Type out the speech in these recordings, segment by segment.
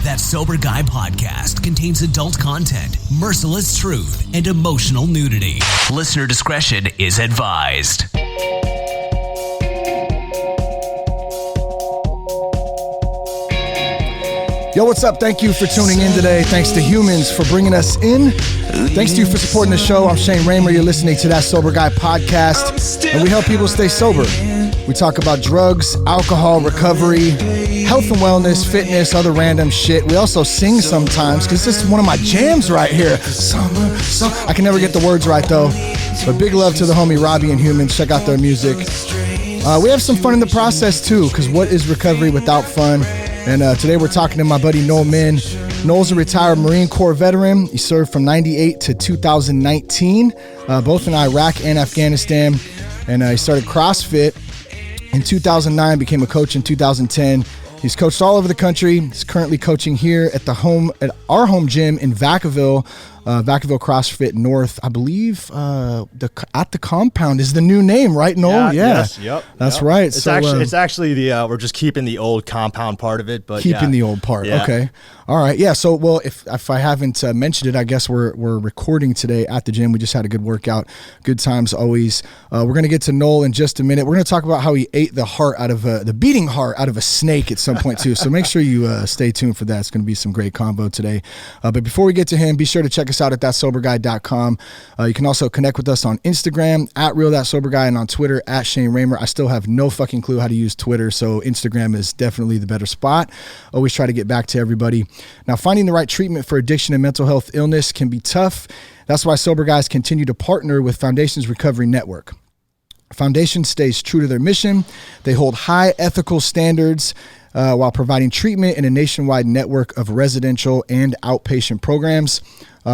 That Sober Guy podcast contains adult content, merciless truth, and emotional nudity. Listener discretion is advised. Yo, what's up? Thank you for tuning in today. Thanks to Humans for bringing us in. Thanks to you for supporting the show. I'm Shane Raymer. You're listening to That Sober Guy podcast, and we help people stay sober. We talk about drugs, alcohol, recovery, health and wellness, fitness, other random shit. We also sing sometimes because this is one of my jams right here. Summer. I can never get the words right though. But big love to the homie Robbie and Humans. Check out their music. We have some fun in the process too, because what is recovery without fun? And today we're talking to my buddy Noel Min. Noel's a retired Marine Corps veteran. He served from 98 to 2019, both in Iraq and Afghanistan. And he started CrossFit in 2009, became a coach in 2010. He's coached all over the country. He's currently coaching here at our home gym in Vacaville, Vacaville CrossFit North. I believe at the compound is the new name, right, Noel? Yeah. Yes, yep. That's right. It's actually the we're just keeping the old compound part of it, but keeping the old part. Yeah. Okay. All right. Yeah. So, well, if I haven't mentioned it, I guess we're recording today at the gym. We just had a good workout. Good times always. We're gonna get to Noel in just a minute. We're gonna talk about how he ate the beating heart out of a snake at some point too. So make sure you stay tuned for that. It's gonna be some great combo today. But before we get to him, be sure to check us out at thatsoberguy.com. You can also connect with us on Instagram at real.soberguy and on Twitter at Shane Raymer. I still have no fucking clue how to use Twitter, so Instagram is definitely the better spot. Always try to get back to everybody. Now, finding the right treatment for addiction and mental health illness can be tough. That's why Sober Guys continue to partner with Foundation's Recovery Network. Foundation stays true to their mission. They hold high ethical standards while providing treatment in a nationwide network of residential and outpatient programs.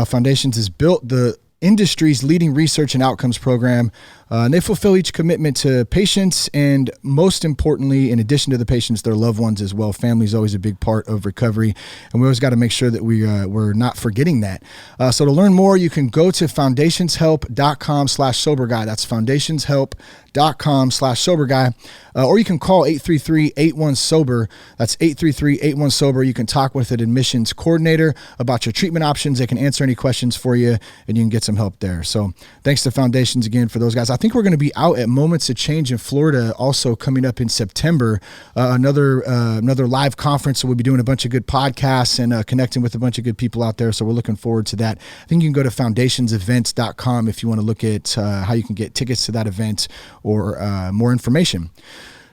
Foundations has built the industry's leading research and outcomes program, and they fulfill each commitment to patients, and most importantly, in addition to the patients, their loved ones as well. Family is always a big part of recovery, and we always got to make sure that we're not forgetting that. So to learn more, you can go to foundationshelp.com/soberguy. That's foundationshelp.com/soberguy, or you can call 833-81-SOBER. That's 833-81-SOBER. You can talk with an admissions coordinator about your treatment options. They can answer any questions for you, and you can get some help there. So thanks to Foundations again for those guys. I think we're going to be out at Moments of Change in Florida also coming up in September. Another live conference. So we'll be doing a bunch of good podcasts and connecting with a bunch of good people out there. So we're looking forward to that. I think you can go to foundationsevents.com if you want to look at how you can get tickets to that event or more information.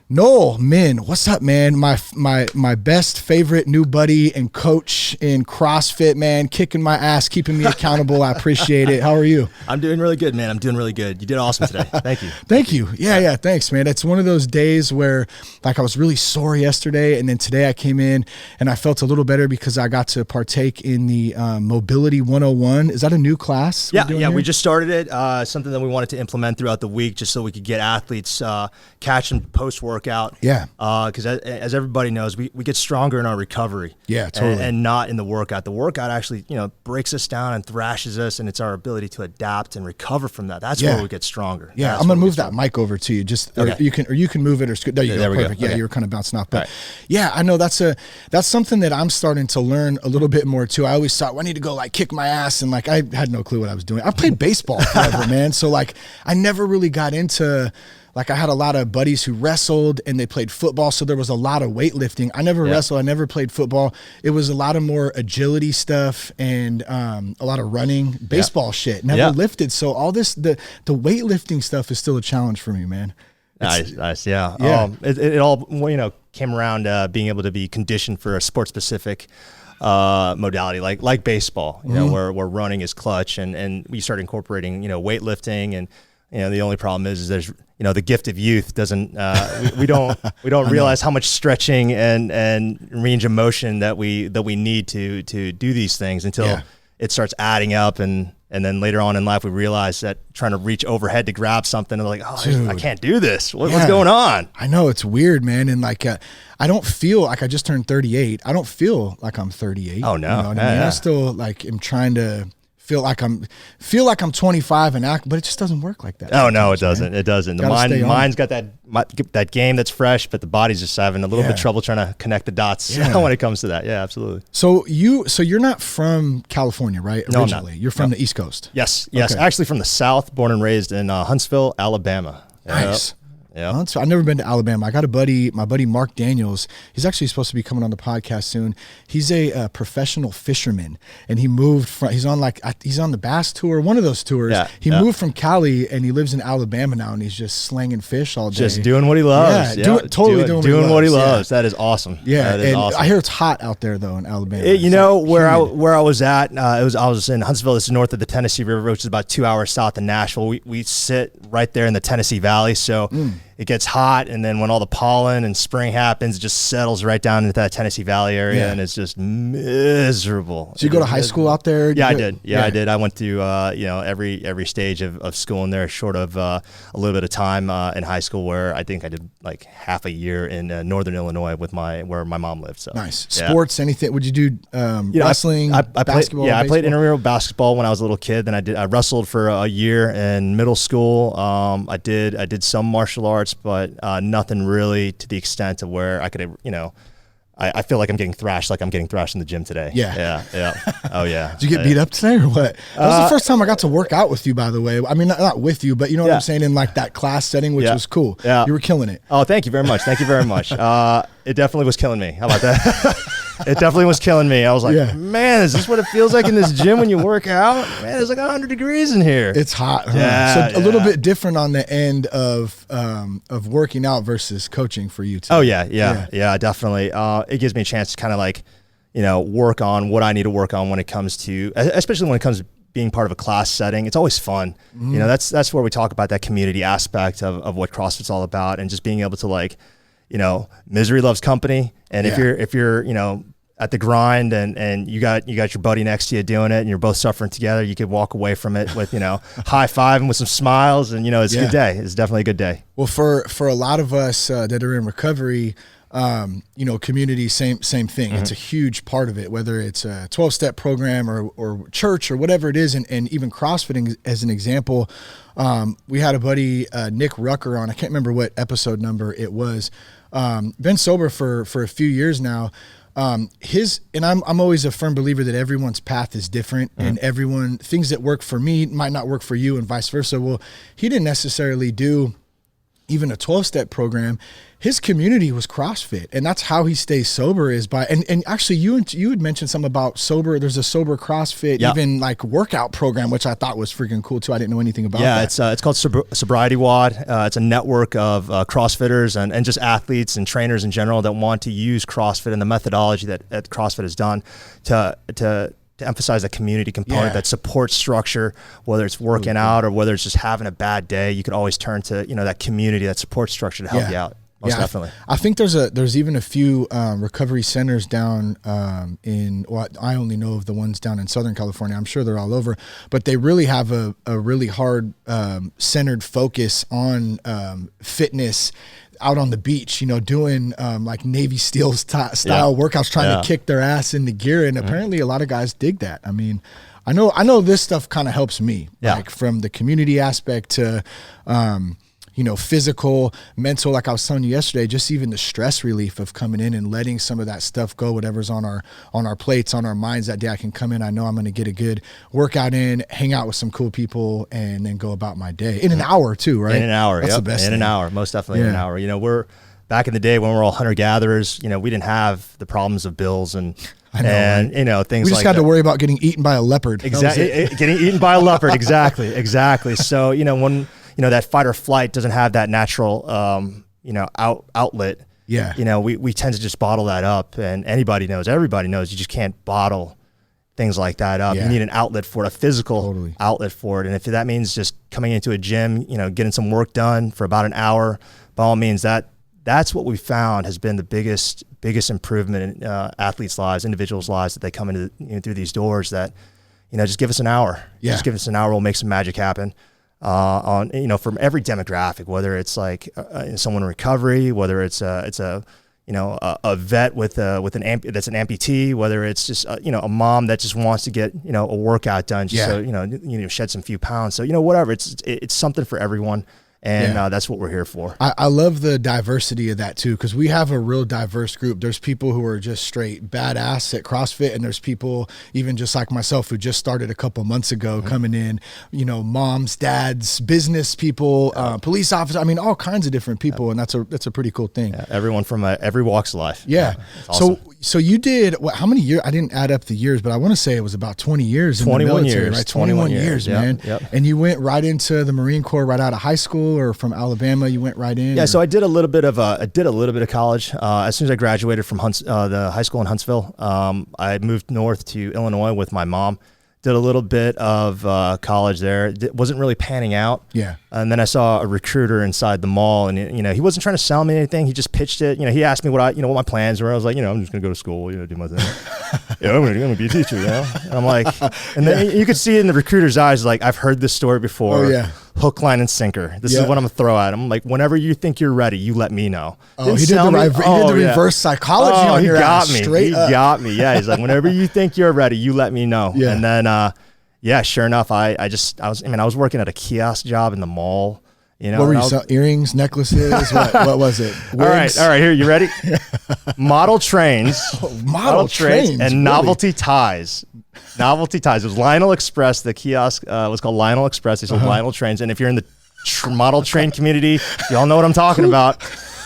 Noel Min, what's up, man? My best favorite new buddy and coach in CrossFit, man, kicking my ass, keeping me accountable. I appreciate it. How are you? I'm doing really good, man. I'm doing really good. You did awesome today. Thank you. Thank you. Yeah. Thanks, man. It's one of those days where, like, I was really sore yesterday, and then today I came in and I felt a little better because I got to partake in the Mobility 101. Is that a new class? Yeah. We just started it. Something that we wanted to implement throughout the week, just so we could get athletes catch them post-workout. Yeah. Because as everybody knows, we get stronger in our recovery. Yeah, totally. And not in the workout. The workout actually, breaks us down and thrashes us, and it's our ability to adapt and recover from that. That's where we get stronger. Yeah, I'm gonna move that mic over to you. Just okay. you can move it or scoot. There you go. There Perfect. We go. Yeah, okay. You were kind of bouncing off. But right. Yeah, I know that's something that I'm starting to learn a little bit more too. I always thought, well, I need to go like kick my ass, and like I had no clue what I was doing. I played baseball forever, man. So like I never really got into. Like I had a lot of buddies who wrestled and they played football. So there was a lot of weightlifting. I never wrestled. I never played football. It was a lot of more agility stuff and a lot of running, baseball shit. Never lifted. So all this, the weightlifting stuff is still a challenge for me, man. Nice. Yeah. It all, came around being able to be conditioned for a sport specific modality like baseball, where running is clutch, and we started incorporating, weightlifting, and the only problem is there's the gift of youth doesn't we don't realize how much stretching and range of motion that we need to do these things until it starts adding up, and then later on in life we realize that trying to reach overhead to grab something and like, dude, I can't do this. What's going on? I know, it's weird, man. And like I don't feel like I just turned 38. I don't feel like I'm 38. Oh no. You know what I mean? I still like am trying to feel like I'm 25 and act, but it just doesn't work like that. Oh no, it doesn't. Man. It doesn't. The mind's got that game that's fresh, but the body's just having a little bit of trouble trying to connect the dots when it comes to that. Yeah, absolutely. So you're not from California, right? Originally, no, I'm not. You're from the East Coast. Yes. Okay. Actually from the South, born and raised in Huntsville, Alabama. Nice. Yeah. I've never been to Alabama. I got my buddy Mark Daniels. He's actually supposed to be coming on the podcast soon. He's a professional fisherman, and he moved from. He's on the Bass Tour, one of those tours. Yeah, he moved from Cali, and he lives in Alabama now, and he's just slanging fish all day. Just doing what he loves. Yeah, doing what he loves. That is awesome. Yeah, that is awesome. I hear it's hot out there though in Alabama. Where I was at, I was in Huntsville. This is north of the Tennessee River, which is about 2 hours south of Nashville. We sit right there in the Tennessee Valley, so. It gets hot, and then when all the pollen and spring happens, it just settles right down into that Tennessee Valley area, and it's just miserable. So you go to high school out there? Yeah, I did. I did. I went to every stage of school in there, short of a little bit of time in high school, where I think I did like half a year in northern Illinois with where my mom lived. So nice. Sports, anything? Would you do wrestling? I basketball? I played intramural basketball when I was a little kid. Then I wrestled for a year in middle school. I did some martial arts, but nothing really to the extent of where I could, I feel like I'm getting thrashed in the gym today. Yeah. Oh yeah. Did you get beat up today or what? That was the first time I got to work out with you, by the way. I mean, not with you, but you know what I'm saying, in like that class setting, which was cool. Yeah. You were killing it. Oh, thank you very much. It definitely was killing me. How about that? It definitely was killing me. I was like, man, is this what it feels like in this gym when you work out? Man, it's like 100 degrees in here. It's hot. Huh? Yeah, so a little bit different on the end of working out versus coaching for you too. Oh yeah, definitely. It gives me a chance to kind of work on what I need to work on when it comes to, especially when it comes to being part of a class setting. It's always fun. Mm-hmm. That's where we talk about that community aspect of what CrossFit's all about, and just being able to misery loves company. And if you're at the grind and you got your buddy next to you doing it and you're both suffering together, you could walk away from it with, high fiving with some smiles, and, it's a good day. It's definitely a good day. Well, for a lot of us that are in recovery, community, same thing. Mm-hmm. It's a huge part of it, whether it's a 12-step program or church or whatever it is. And even CrossFitting as an example. We had a buddy, Nick Rucker, on, I can't remember what episode number it was. Been sober for a few years now. I'm always a firm believer that everyone's path is different, and things that work for me might not work for you, and vice versa. Well, he didn't necessarily do even a 12-step program. His community was CrossFit, and that's how he stays sober, is by, and actually you had mentioned something about sober. There's a sober CrossFit, even like workout program, which I thought was freaking cool too. I didn't know anything about that. Yeah, it's called Sobriety WOD. It's a network of CrossFitters and just athletes and trainers in general that want to use CrossFit and the methodology that CrossFit has done to emphasize that community component, that support structure, whether it's working out or whether it's just having a bad day. You could always turn to that community, that support structure to help you out. Most definitely. I think there's even a few recovery centers down I only know of the ones down in Southern California. I'm sure they're all over, but they really have a really hard centered focus on fitness out on the beach, doing like Navy SEAL style workouts, trying to kick their ass into gear. And apparently a lot of guys dig that. I mean, I know this stuff kind of helps me, like from the community aspect to, physical, mental, like I was telling you yesterday, just even the stress relief of coming in and letting some of that stuff go, whatever's on our plates, on our minds that day. I can come in, I know I'm going to get a good workout in, hang out with some cool people, and then go about my day in an hour too, right? In an hour. That's the best thing. An hour, most definitely in an hour. We're back in the day when we were all hunter-gatherers, we didn't have the problems of bills and things like that. We just had to worry about getting eaten by a leopard. Exactly. Getting eaten by a leopard. Exactly. So, when that fight or flight doesn't have that natural, outlet. Yeah. We tend to just bottle that up, and everybody knows you just can't bottle things like that up. You need an outlet for it, a physical outlet for it. And if that means just coming into a gym, getting some work done for about an hour, by all means, that's what we found has been the biggest improvement in athletes' lives, individuals' lives, that they come into through these doors. That just give us an hour. Just give us an hour, we'll make some magic happen. From every demographic, whether it's like someone in recovery, whether it's a a vet with that's an amputee, whether it's just a mom that just wants to get a workout done, just so shed some few pounds. So whatever, it's something for everyone. And that's what we're here for. I love the diversity of that too, because we have a real diverse group. There's people who are just straight badass at CrossFit, and there's people even just like myself who just started a couple months ago coming in, moms, dads, business people, police officers. I mean, all kinds of different people, and that's a pretty cool thing. Yeah, everyone from every walks of life. Yeah. Awesome. So you did how many years? I didn't add up the years, but I want to say it was about 20 years in the military, right? 21 years, man. Yep. And you went right into the Marine Corps right out of high school, or from Alabama, you went right in? Yeah, so I did a little bit of college. As soon as I graduated from the high school in Huntsville, I moved north to Illinois with my mom. Did a little bit of college there. It wasn't really panning out. Yeah. And then I saw a recruiter inside the mall, and he wasn't trying to sell me anything. He just pitched it. He asked me what my plans were. I was like, I'm just gonna go to school, do my thing. I'm gonna be a teacher, And I'm like, and then you could see it in the recruiter's eyes, like, I've heard this story before. Oh yeah. Hook, line, and sinker. This is what I'm gonna throw at him. Like, whenever you think you're ready, you let me know. Oh, he did the reverse psychology on your ass. He Straight up. got me. Yeah, he's like, whenever you think you're ready, you let me know. Yeah. And then, sure enough, I was working at a kiosk job in the mall. What were you selling? Earrings, necklaces? what was it? Wigs? All right. Here, you ready? Model trains. Model trains. And novelty ties. Novelty ties. It was Lionel Express. The kiosk was called Lionel Express. They sold Lionel trains. And if you're in the model train community, y'all know what I'm talking about.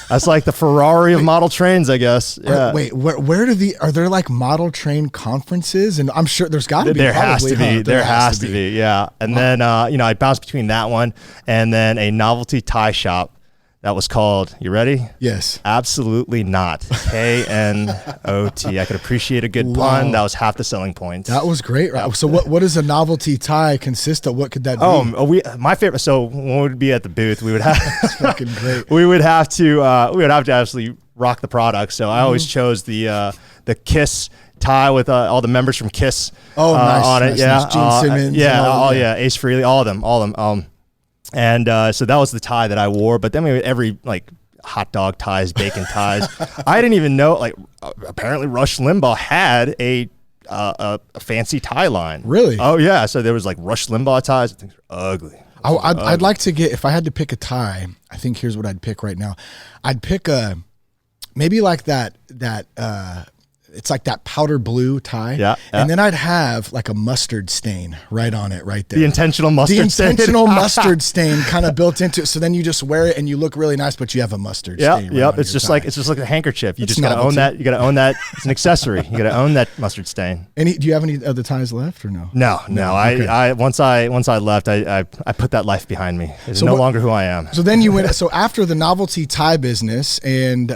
That's like the Ferrari of model trains, I guess. Yeah. Wait, where are there like model train conferences? And I'm sure there's got to be. There has to be. There has to be. Yeah. And then, I bounced between that one and then a novelty tie shop that was called, you ready? Yes. Absolutely Not. KNOT. I could appreciate a good pun. That was half the selling point. That was great. Right? So what does a novelty tie consist of? What could that be? My favorite. So when we would be at the booth, we would have That's fucking great. we would have to absolutely rock the product. So I always chose the KISS tie with all the members from KISS nice, on it. Nice, yeah. nice. Gene Simmons. Ace Frehley, all of them. And so that was the tie that I wore. But then we had every hot dog ties, bacon ties. I didn't even know. Apparently Rush Limbaugh had a fancy tie line. Really? Oh yeah. So there was Rush Limbaugh ties. Things are ugly. I'd like to get, if I had to pick a tie, I think here's what I'd pick right now. I'd pick maybe like that it's like that powder blue tie. Yeah. And then I'd have like a mustard stain right on it right there. The intentional mustard stain. Mustard stain kind of built into it. So then you just wear it and you look really nice, but you have a mustard stain. Yep. It's just like a handkerchief. You just got to own that. You got to own that. It's an accessory. You got to own that mustard stain. Do you have any other ties left or no? No. Okay. I once I left, I put that life behind me. It's no longer who I am. So then you went, so after the novelty tie business and,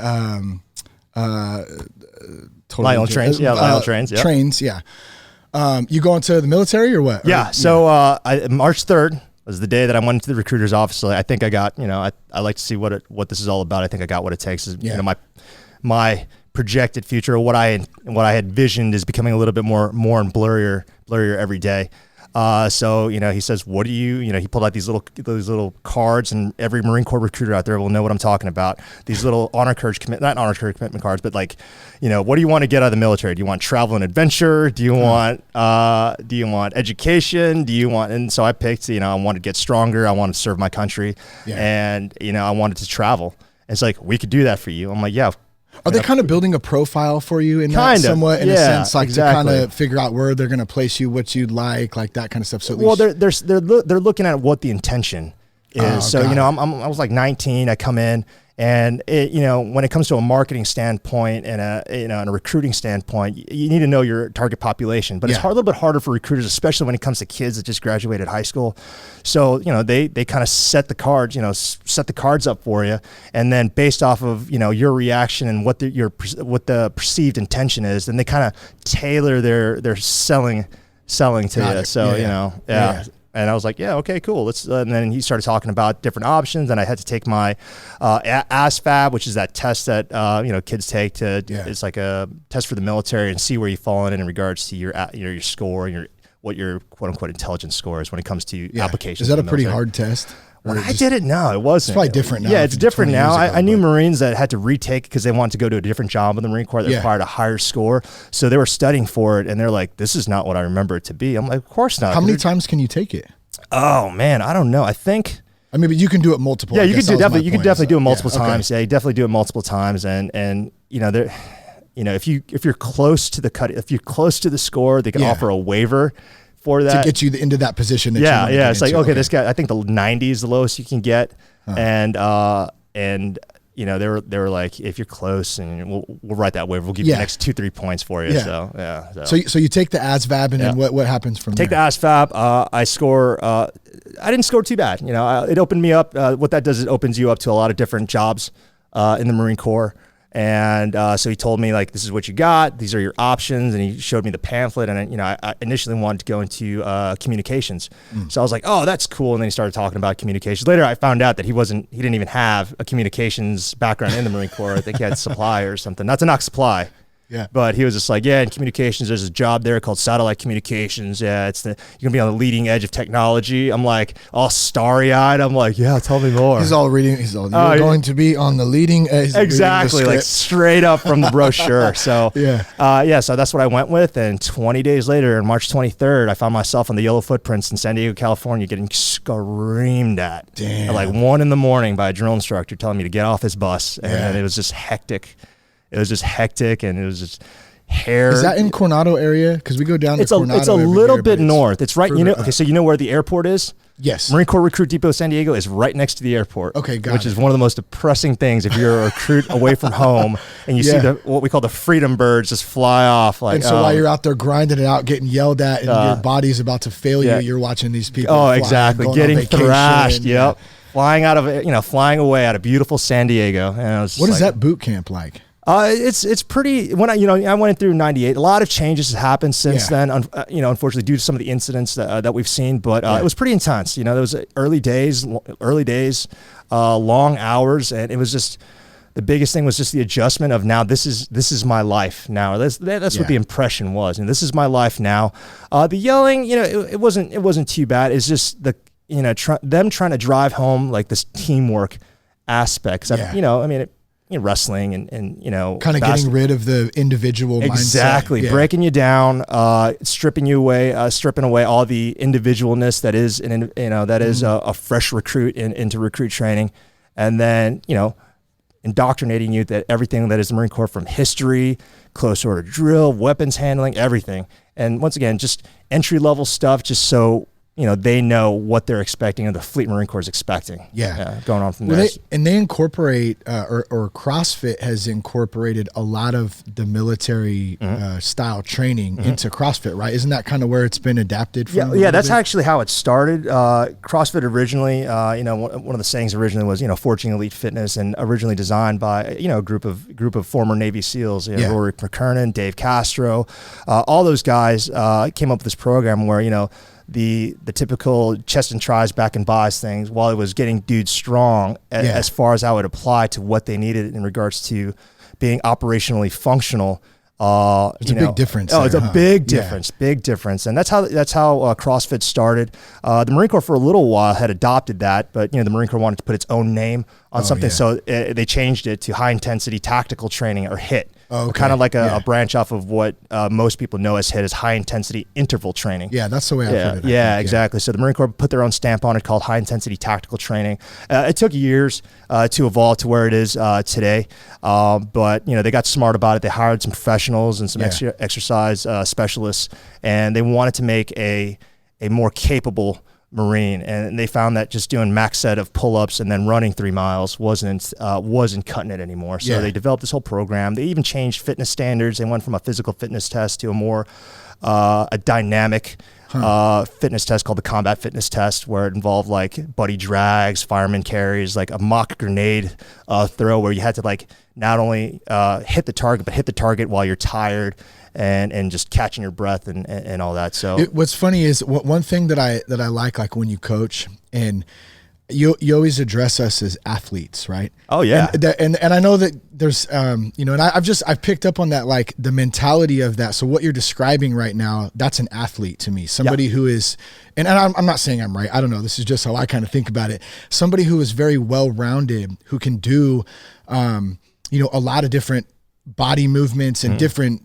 Lionel trains. Yeah, Lionel trains. Yeah. Trains, yeah. You go into the military or what? Yeah. So March 3rd was the day that I went into the recruiter's office. So I think I got, I like to see what this is all about. I think I got what it takes. My projected future, what I had visioned is becoming a little bit more and blurrier every day. So he says, what do you, he pulled out these little cards, and every Marine Corps recruiter out there will know what I'm talking about. These little not honor courage commitment cards, but what do you want to get out of the military? Do you want travel and adventure? Do you want education? And so I picked, I wanted to get stronger. I wanted to serve my country, and I wanted to travel. And it's we could do that for you. I'm like, yeah. Are they kind of building a profile for you in that somewhat, in a sense, to kind of figure out where they're going to place you, what you'd like that kind of stuff? So they're looking at what the intention is. I was 19. I come in, and when it comes to a marketing standpoint and a recruiting standpoint, you need to know your target population. But it's a little bit harder for recruiters, especially when it comes to kids that just graduated high school. So they kind of set the cards up for you, and then based off of your reaction and what the perceived intention is, then they kind of tailor their selling to you. So And I was like, yeah, okay, cool. And then he started talking about different options, and I had to take my ASVAB, which is that test that kids take it's like a test for the military, and see where you fall in regards to your score and what your quote unquote intelligence score is when it comes to applications. Is that a pretty hard test? When I did it, no, it wasn't. It's probably different now. Yeah, it's different now. Ago, I knew Marines that had to retake because they wanted to go to a different job in the Marine Corps that required a higher score. So they were studying for it, and they're like, this is not what I remember it to be. I'm like, of course not. How many times can you take it? Oh, man, I don't know. But you can do it multiple. Yeah, you can definitely do it multiple times. Yeah, you definitely do it multiple times, and if you're close to the score, they can offer a waiver for that to get you into that position. It's like, okay, this guy, I think the 90 is the lowest you can get. And they were like, if you're close, and we'll write that waiver. We'll give you the next 2-3 points for you. Yeah. So you take the ASVAB, and then what happens from there? Take the ASVAB. I score. I didn't score too bad. It opened me up. What that does is it opens you up to a lot of different jobs in the Marine Corps. And so he told me, like, this is what you got. These are your options. And he showed me the pamphlet. And, I initially wanted to go into communications. So I was like, oh, that's cool. And then he started talking about communications. Later, I found out that he didn't even have a communications background in the Marine Corps. I think he had supply or something. Not to knock supply. Yeah. But he was just like, in communications, there's a job there called satellite communications. Yeah, you're gonna be on the leading edge of technology. I'm like all starry-eyed. I'm like, yeah, tell me more. You're going to be on the leading edge. Exactly, like straight up from the brochure. So so that's what I went with. And 20 days later, on March 23rd, I found myself on the yellow footprints in San Diego, California, getting screamed at at like 1 a.m. by a drill instructor telling me to get off his bus. And it was just hectic. And it was just hair. Is that in Coronado area? Because we go down to Coronado. It's a little bit north. It's right. So you know where the airport is? Yes. Marine Corps Recruit Depot San Diego is right next to the airport. Okay, which is one of the most depressing things if you're a recruit away from home and you see what we call the freedom birds just fly off. Like, and so while you're out there grinding it out, getting yelled at, and your body's about to fail you, you're watching these people. Oh, exactly. Getting thrashed. Yep. Flying away out of beautiful San Diego. And what is that boot camp like? It's pretty. When I went through '98, a lot of changes have happened since then. Unfortunately, due to some of the incidents that we've seen, but it was pretty intense. There was early days, long hours, and it was just the biggest thing was just the adjustment of now this is my life now. That's what the impression was, and this is my life now. The yelling, it wasn't too bad. It's just them trying to drive home like this teamwork aspect. Wrestling and kind of getting rid of the individual mindset. Breaking you down, stripping away all the individualness that is is a fresh recruit into recruit training, and then indoctrinating you that everything that is the Marine Corps, from history, close order drill, weapons handling, everything, and once again just entry level stuff, just so they know what they're expecting and the Fleet Marine Corps is expecting. Going on from there. They incorporate, or CrossFit has incorporated a lot of the military style training into CrossFit, right? Isn't that kind of where it's been adapted from? Yeah, that's actually how it started. CrossFit originally, one of the sayings originally was, forging elite fitness, and originally designed by, a group of former Navy SEALs, Rory McKernan, Dave Castro, all those guys came up with this program where, the typical chest and tries, back and buys things, while it was getting dudes strong as far as how it applied to what they needed in regards to being operationally functional. It's a big difference. It's a big difference. And that's how CrossFit started. The Marine Corps for a little while had adopted that, but the Marine Corps wanted to put its own name on something, so they changed it to high intensity tactical training, or HIT. Kind of like a branch off of what most people know as HIT, is high intensity interval training. Yeah, that's the way I've heard it. Yeah, exactly. So the Marine Corps put their own stamp on it, called high intensity tactical training. It took years to evolve to where it is today, but they got smart about it. They hired some professionals and some exercise specialists, and they wanted to make a more capable Marine, and they found that just doing max set of pull-ups and then running 3 miles wasn't cutting it anymore. So they developed this whole program. They even changed fitness standards. They went from a physical fitness test to a more a dynamic fitness test called the combat fitness test, where it involved like buddy drags, fireman carries, like a mock grenade throw, where you had to like not only hit the target, but hit the target while you're tired and just catching your breath and all that. So what's funny is one thing that I like when you coach, and you always address us as athletes, right? Oh yeah. And I know that there's, and I've picked up on that, like the mentality of that. So what you're describing right now, that's an athlete to me, somebody who is, and I'm not saying I'm right. I don't know. This is just how I kind of think about it. Somebody who is very well-rounded, who can do, a lot of different body movements and different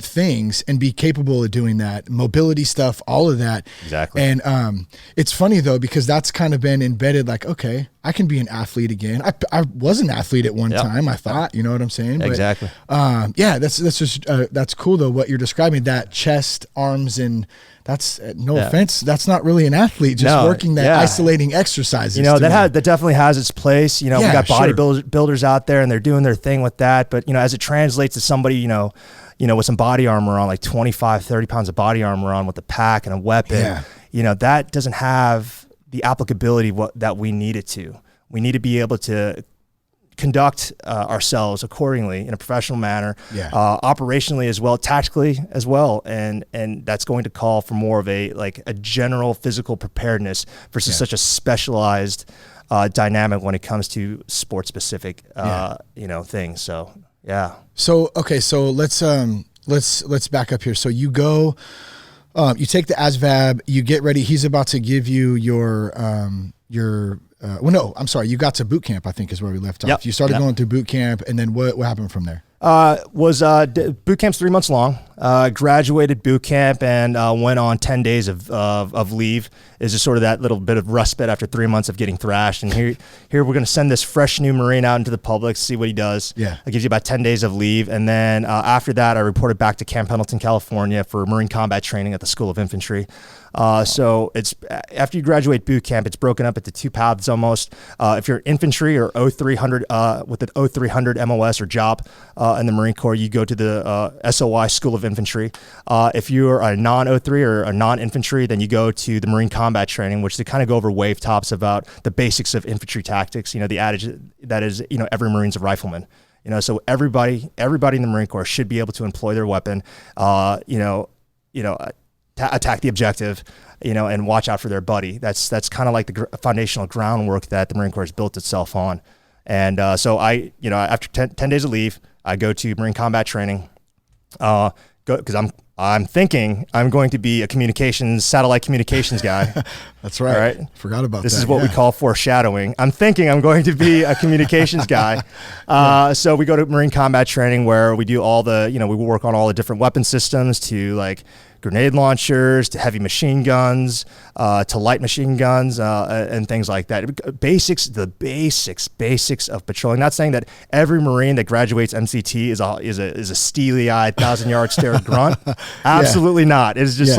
things, and be capable of doing that, mobility stuff, all of that. Exactly. And it's funny though, because that's kind of been embedded, like, okay, I can be an athlete again. I was an athlete at one time, I thought, you know what I'm saying? But, exactly. That's just that's cool though, what you're describing, that chest, arms, and that's no offense, that's not really an athlete, just working that isolating exercises. That definitely has its place. We got bodybuilders out there and they're doing their thing with that. But, as it translates to somebody, with some body armor on, like 25, 30 pounds of body armor on with a pack and a weapon, that doesn't have the applicability that we need it to. We need to be able to conduct ourselves accordingly in a professional manner, operationally as well, tactically as well, and that's going to call for more of a general physical preparedness versus such a specialized dynamic when it comes to sport specific things. So So okay, so let's back up here. So you go, you take the ASVAB, you get ready. He's about to give you your you got to boot camp, I think is where we left off. You started going through boot camp, and then what happened from there? Boot camp's 3 months long. Graduated boot camp and went on 10 days of leave. Is just sort of that little bit of respite after 3 months of getting thrashed. And here we're going to send this fresh new Marine out into the public, see what he does. Yeah, it gives you about 10 days of leave, and then after that, I reported back to Camp Pendleton, California, for Marine combat training at the School of Infantry. So it's after you graduate boot camp, it's broken up into two paths almost. If you're infantry or 0300 with an 0300 MOS or job in the Marine Corps, you go to the SOI School of Infantry. If you're a non-03 or a non-infantry, then you go to the Marine combat training, which they kind of go over wave tops about the basics of infantry tactics. The adage that is, every Marine's a rifleman. So everybody in the Marine Corps should be able to employ their weapon. Attack the objective, and watch out for their buddy. That's kind of like the foundational groundwork that the Marine Corps has built itself on. And so I, after 10 days of leave, I go to Marine combat training, because I'm thinking I'm going to be a satellite communications guy. That's right. All right. Forgot about that. This is what we call foreshadowing. I'm thinking I'm going to be a communications guy. So we go to Marine combat training, where we do all the, we work on all the different weapon systems, to like grenade launchers, to heavy machine guns, to light machine guns, and things like that. The basics of patrolling. Not saying that every Marine that graduates MCT is a steely-eyed 1,000-yard stare grunt. Absolutely not. It's just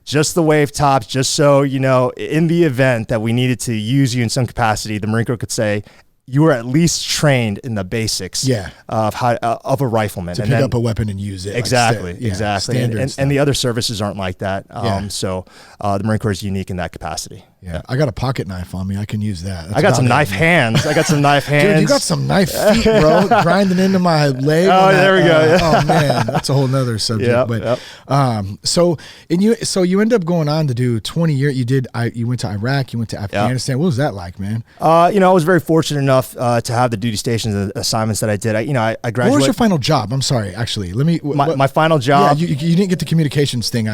just the wave tops, just so, in the event that we needed to use you in some capacity, the Marine Corps could say, you were at least trained in the basics of a rifleman. To pick up a weapon and use it. Exactly. And the other services aren't like that. So the Marine Corps is unique in that capacity. Yeah. I got a pocket knife on me. I can use that. I got some knife hands. Dude, you got some knife feet, bro. Grinding into my leg. Oh, there we go. Oh man, that's a whole nother subject. So you end up going on to do 20 years. You went to Iraq. You went to Afghanistan. What was that like, man? I was very fortunate enough to have the duty stations and assignments that I did. I graduated. What was your final job? I'm sorry, actually. My final job. Yeah, you didn't get the communications thing.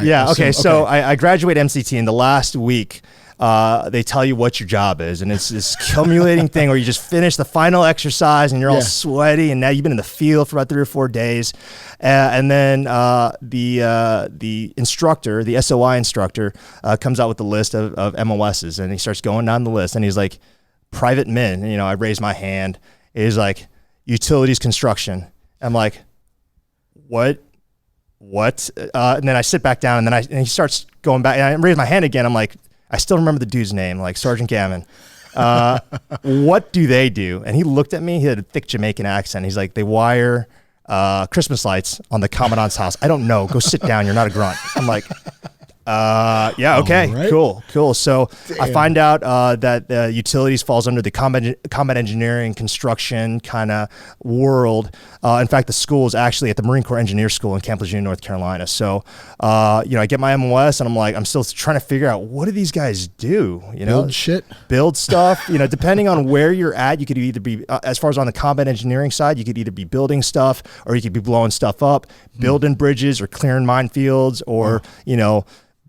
So I graduated MCT in the last week. They tell you what your job is, and it's this accumulating thing where you just finish the final exercise and you're all sweaty, and now you've been in the field for about 3 or 4 days, and then the instructor, the SOI instructor, comes out with the list of MOSs, and he starts going down the list, and he's like, Private Min, I raise my hand. He's like, utilities construction. I'm like, what? And then I sit back down, and then he starts going back, and I raise my hand again. I'm like, I still remember the dude's name, like Sergeant Gammon. What do they do? And he looked at me. He had a thick Jamaican accent. He's like, they wire Christmas lights on the commandant's house. I don't know. Go sit down. You're not a grunt. I'm like, Yeah. Okay. right. Cool. So Damn. I find out that utilities falls under the combat engineering construction kind of world. In fact, the school is actually at the Marine Corps Engineer School in Camp Lejeune, North Carolina. So, I get my MOS, and I'm still trying to figure out, what do these guys do? Build stuff. Depending on where you're at, you could either be, as far as on the combat engineering side, you could either be building stuff, or you could be blowing stuff up, building bridges, or clearing minefields, or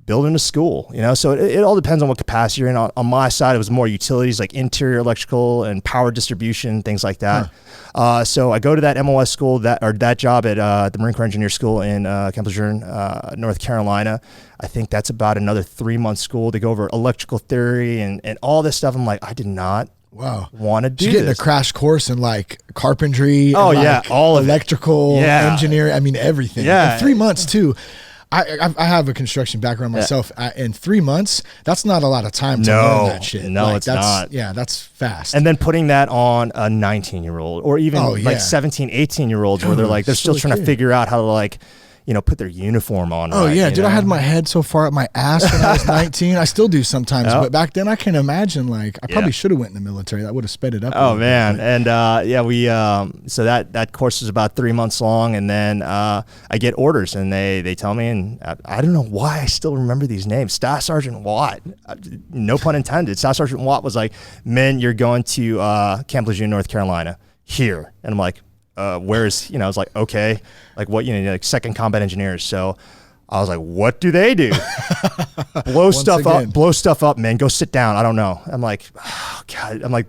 building a school. So it all depends on what capacity you're in. On my side, it was more utilities, like interior electrical and power distribution, things like that. So I go to that MOS school, that job at the Marine Corps Engineer School in Camp Lejeune, North Carolina. I think that's about another 3-month school to go over electrical theory and all this stuff. I'm like, I did not want to do this. You're getting a crash course in like carpentry. Oh, and, yeah. All of electrical, engineering. I mean, everything. Yeah. In 3 months too. I have a construction background myself. In 3 months, that's not a lot of time to learn that shit. No, it's not. Yeah, that's fast. And then putting that on a 19-year-old or even like 17, 18-year-olds where they're still trying to figure out how to put their uniform on. Oh, right, yeah. Dude, I had my head so far up my ass when I was 19. I still do sometimes. But back then, I can imagine, I probably should have went in the military. That would have sped it up. Oh, man. And, we so that course is about 3 months long. And then I get orders, and they tell me, and I don't know why I still remember these names. Staff Sergeant Watt, no pun intended. Staff Sergeant Watt was like, "Min, you're going to Camp Lejeune, North Carolina, here." And I'm like, where's, I was like, okay, like what, like second combat engineers. So I was like, what do they do? blow stuff up, man, go sit down. I don't know. I'm like, oh God, I'm like,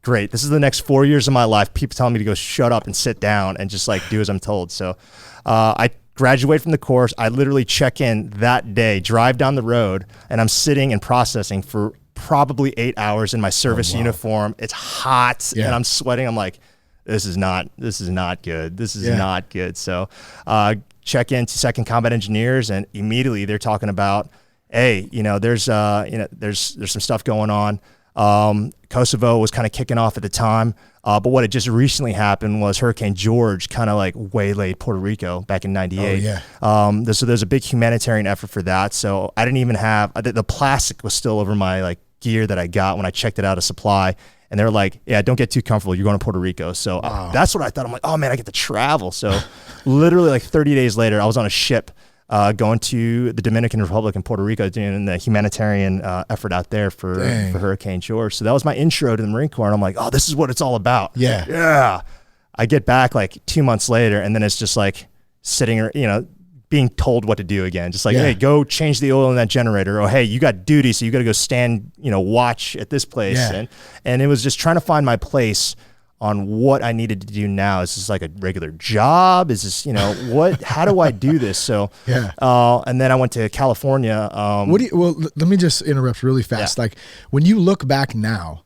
great. This is the next 4 years of my life. People telling me to go shut up and sit down and just do as I'm told. So, I graduate from the course. I literally check in that day, drive down the road, and I'm sitting and processing for probably 8 hours in my service uniform. It's hot and I'm sweating. I'm like, this is not good. This is not good. So, check into second combat engineers, and immediately they're talking about, hey, there's some stuff going on. Kosovo was kind of kicking off at the time. But what had just recently happened was Hurricane George kind of waylaid Puerto Rico back in '98. Oh, yeah. So there's a big humanitarian effort for that. So I didn't even have, the plastic was still over my gear that I got when I checked it out of supply. And they were like, yeah, don't get too comfortable. You're going to Puerto Rico. So that's what I thought. I'm like, oh, man, I get to travel. So literally 30 days later, I was on a ship going to the Dominican Republic and Puerto Rico doing the humanitarian effort out there for Hurricane George. So that was my intro to the Marine Corps. And I'm like, oh, this is what it's all about. Yeah. I get back 2 months later, and then it's just sitting, being told what to do again. Just hey, go change the oil in that generator. Or, hey, you got duty, so you got to go stand, watch at this place. Yeah. And it was just trying to find my place on what I needed to do now. Is this a regular job? Is this, how do I do this? So, and then I went to California. Let me just interrupt really fast. Yeah. When you look back now,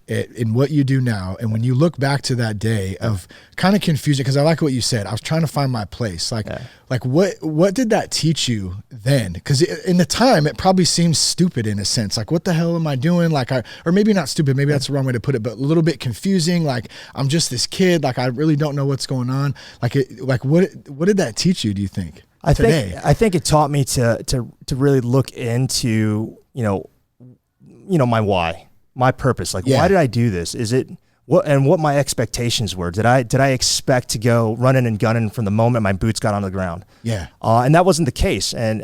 in what you do now, and when you look back to that day of kind of confusion, because I like what you said, I was trying to find my place. What did that teach you then? Because in the time, it probably seems stupid in a sense. What the hell am I doing? Or maybe not stupid, maybe that's the wrong way to put it, but a little bit confusing. I'm just this kid. I really don't know what's going on. What did that teach you, do you think? I think it taught me to really look into, my why. My purpose, why did I do this? Is it what my expectations were? Did I expect to go running and gunning from the moment my boots got on the ground? Yeah. And that wasn't the case. And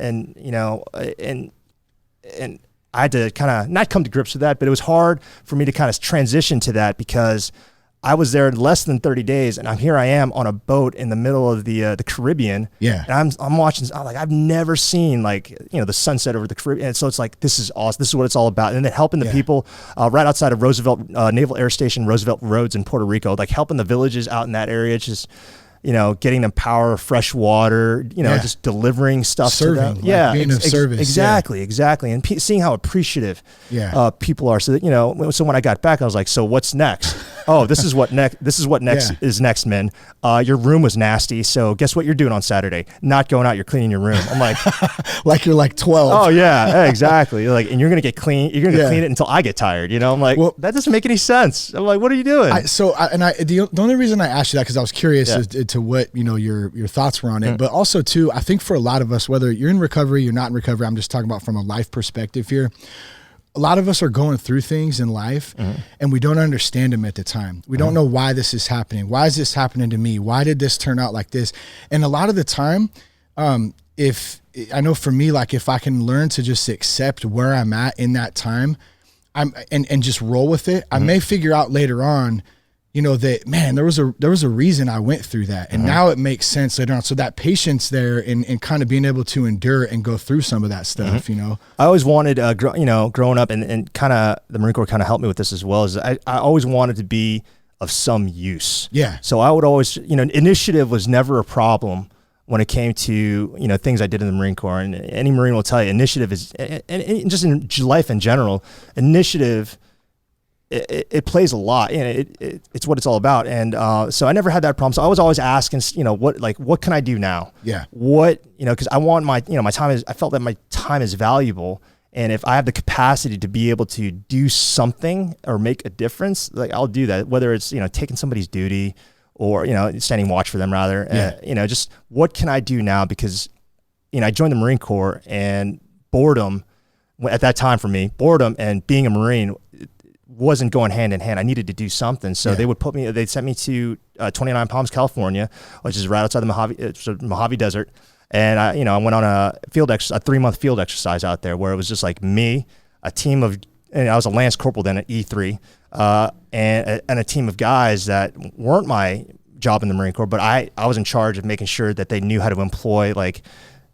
I had to kind of not come to grips with that, but it was hard for me to kind of transition to that because I was there less than 30 days, and here I am on a boat in the middle of the Caribbean. Yeah, and I'm watching. I've never seen the sunset over the Caribbean. And so it's this is awesome. This is what it's all about. And then helping the people right outside of Roosevelt Naval Air Station, Roosevelt Roads in Puerto Rico, helping the villages out in that area. Just getting them power, fresh water. Just delivering stuff to them. Yeah, being of service. Exactly. And seeing how appreciative people are. So that so when I got back, I was like, so what's next? oh, this is what next is next, Min. Your room was nasty. So guess what you're doing on Saturday? Not going out. You're cleaning your room. I'm like, like you're like 12. Oh yeah, exactly. You're like, and you're going to get clean. You're going to clean it until I get tired. You know, I'm like, well, that doesn't make any sense. I'm like, what are you doing? The only reason I asked you that, because I was curious as to what, your thoughts were on it, but also too, I think for a lot of us, whether you're in recovery, you're not in recovery, I'm just talking about from a life perspective here. A lot of us are going through things in life and we don't understand them at the time. We don't know why this is happening. Why is this happening to me? Why did this turn out like this? And a lot of the time, if I know for me, like if I can learn to just accept where I'm at in that time, and just roll with it, I may figure out later on, that, man, there was a reason I went through that. And now it makes sense later on. So that patience there and kind of being able to endure and go through some of that stuff, I always wanted, growing up and kind of the Marine Corps kind of helped me with this as well, is I always wanted to be of some use. Yeah. So I would always, initiative was never a problem when it came to, things I did in the Marine Corps. And any Marine will tell you, initiative is, and just in life in general, initiative, it plays a lot. It's what it's all about. And so I never had that problem. So I was always asking, what can I do now? Yeah. What, because I want my time I felt that my time is valuable. And if I have the capacity to be able to do something or make a difference, like I'll do that, whether it's, taking somebody's duty or, standing watch for them rather. Just what can I do now? Because, I joined the Marine Corps, and boredom at that time for me, boredom and being a Marine wasn't going hand in hand. I needed to do something. So they'd sent me to 29 Palms, California, which is right outside the Mojave Desert. And I went on a 3-month field exercise out there where it was just like me, a team of, and I was a Lance Corporal then at E3, and a team of guys that weren't my job in the Marine Corps, but I was in charge of making sure that they knew how to employ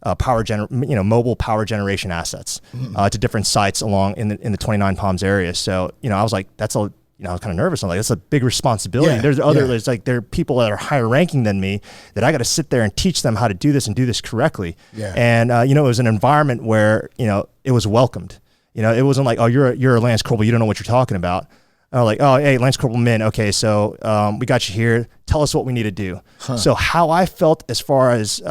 mobile power generation assets to different sites along in the 29 Palms area. So, I was like, I was kind of nervous. I'm like, that's a big responsibility. Yeah, there are people that are higher ranking than me that I got to sit there and teach them how to do this and do this correctly. Yeah. And, it was an environment where, it was welcomed. It wasn't like, oh, you're a Lance Corporal, you don't know what you're talking about. I was like, oh, hey, Lance Corporal Min. Okay, so we got you here. Tell us what we need to do. Huh. So how I felt as far as,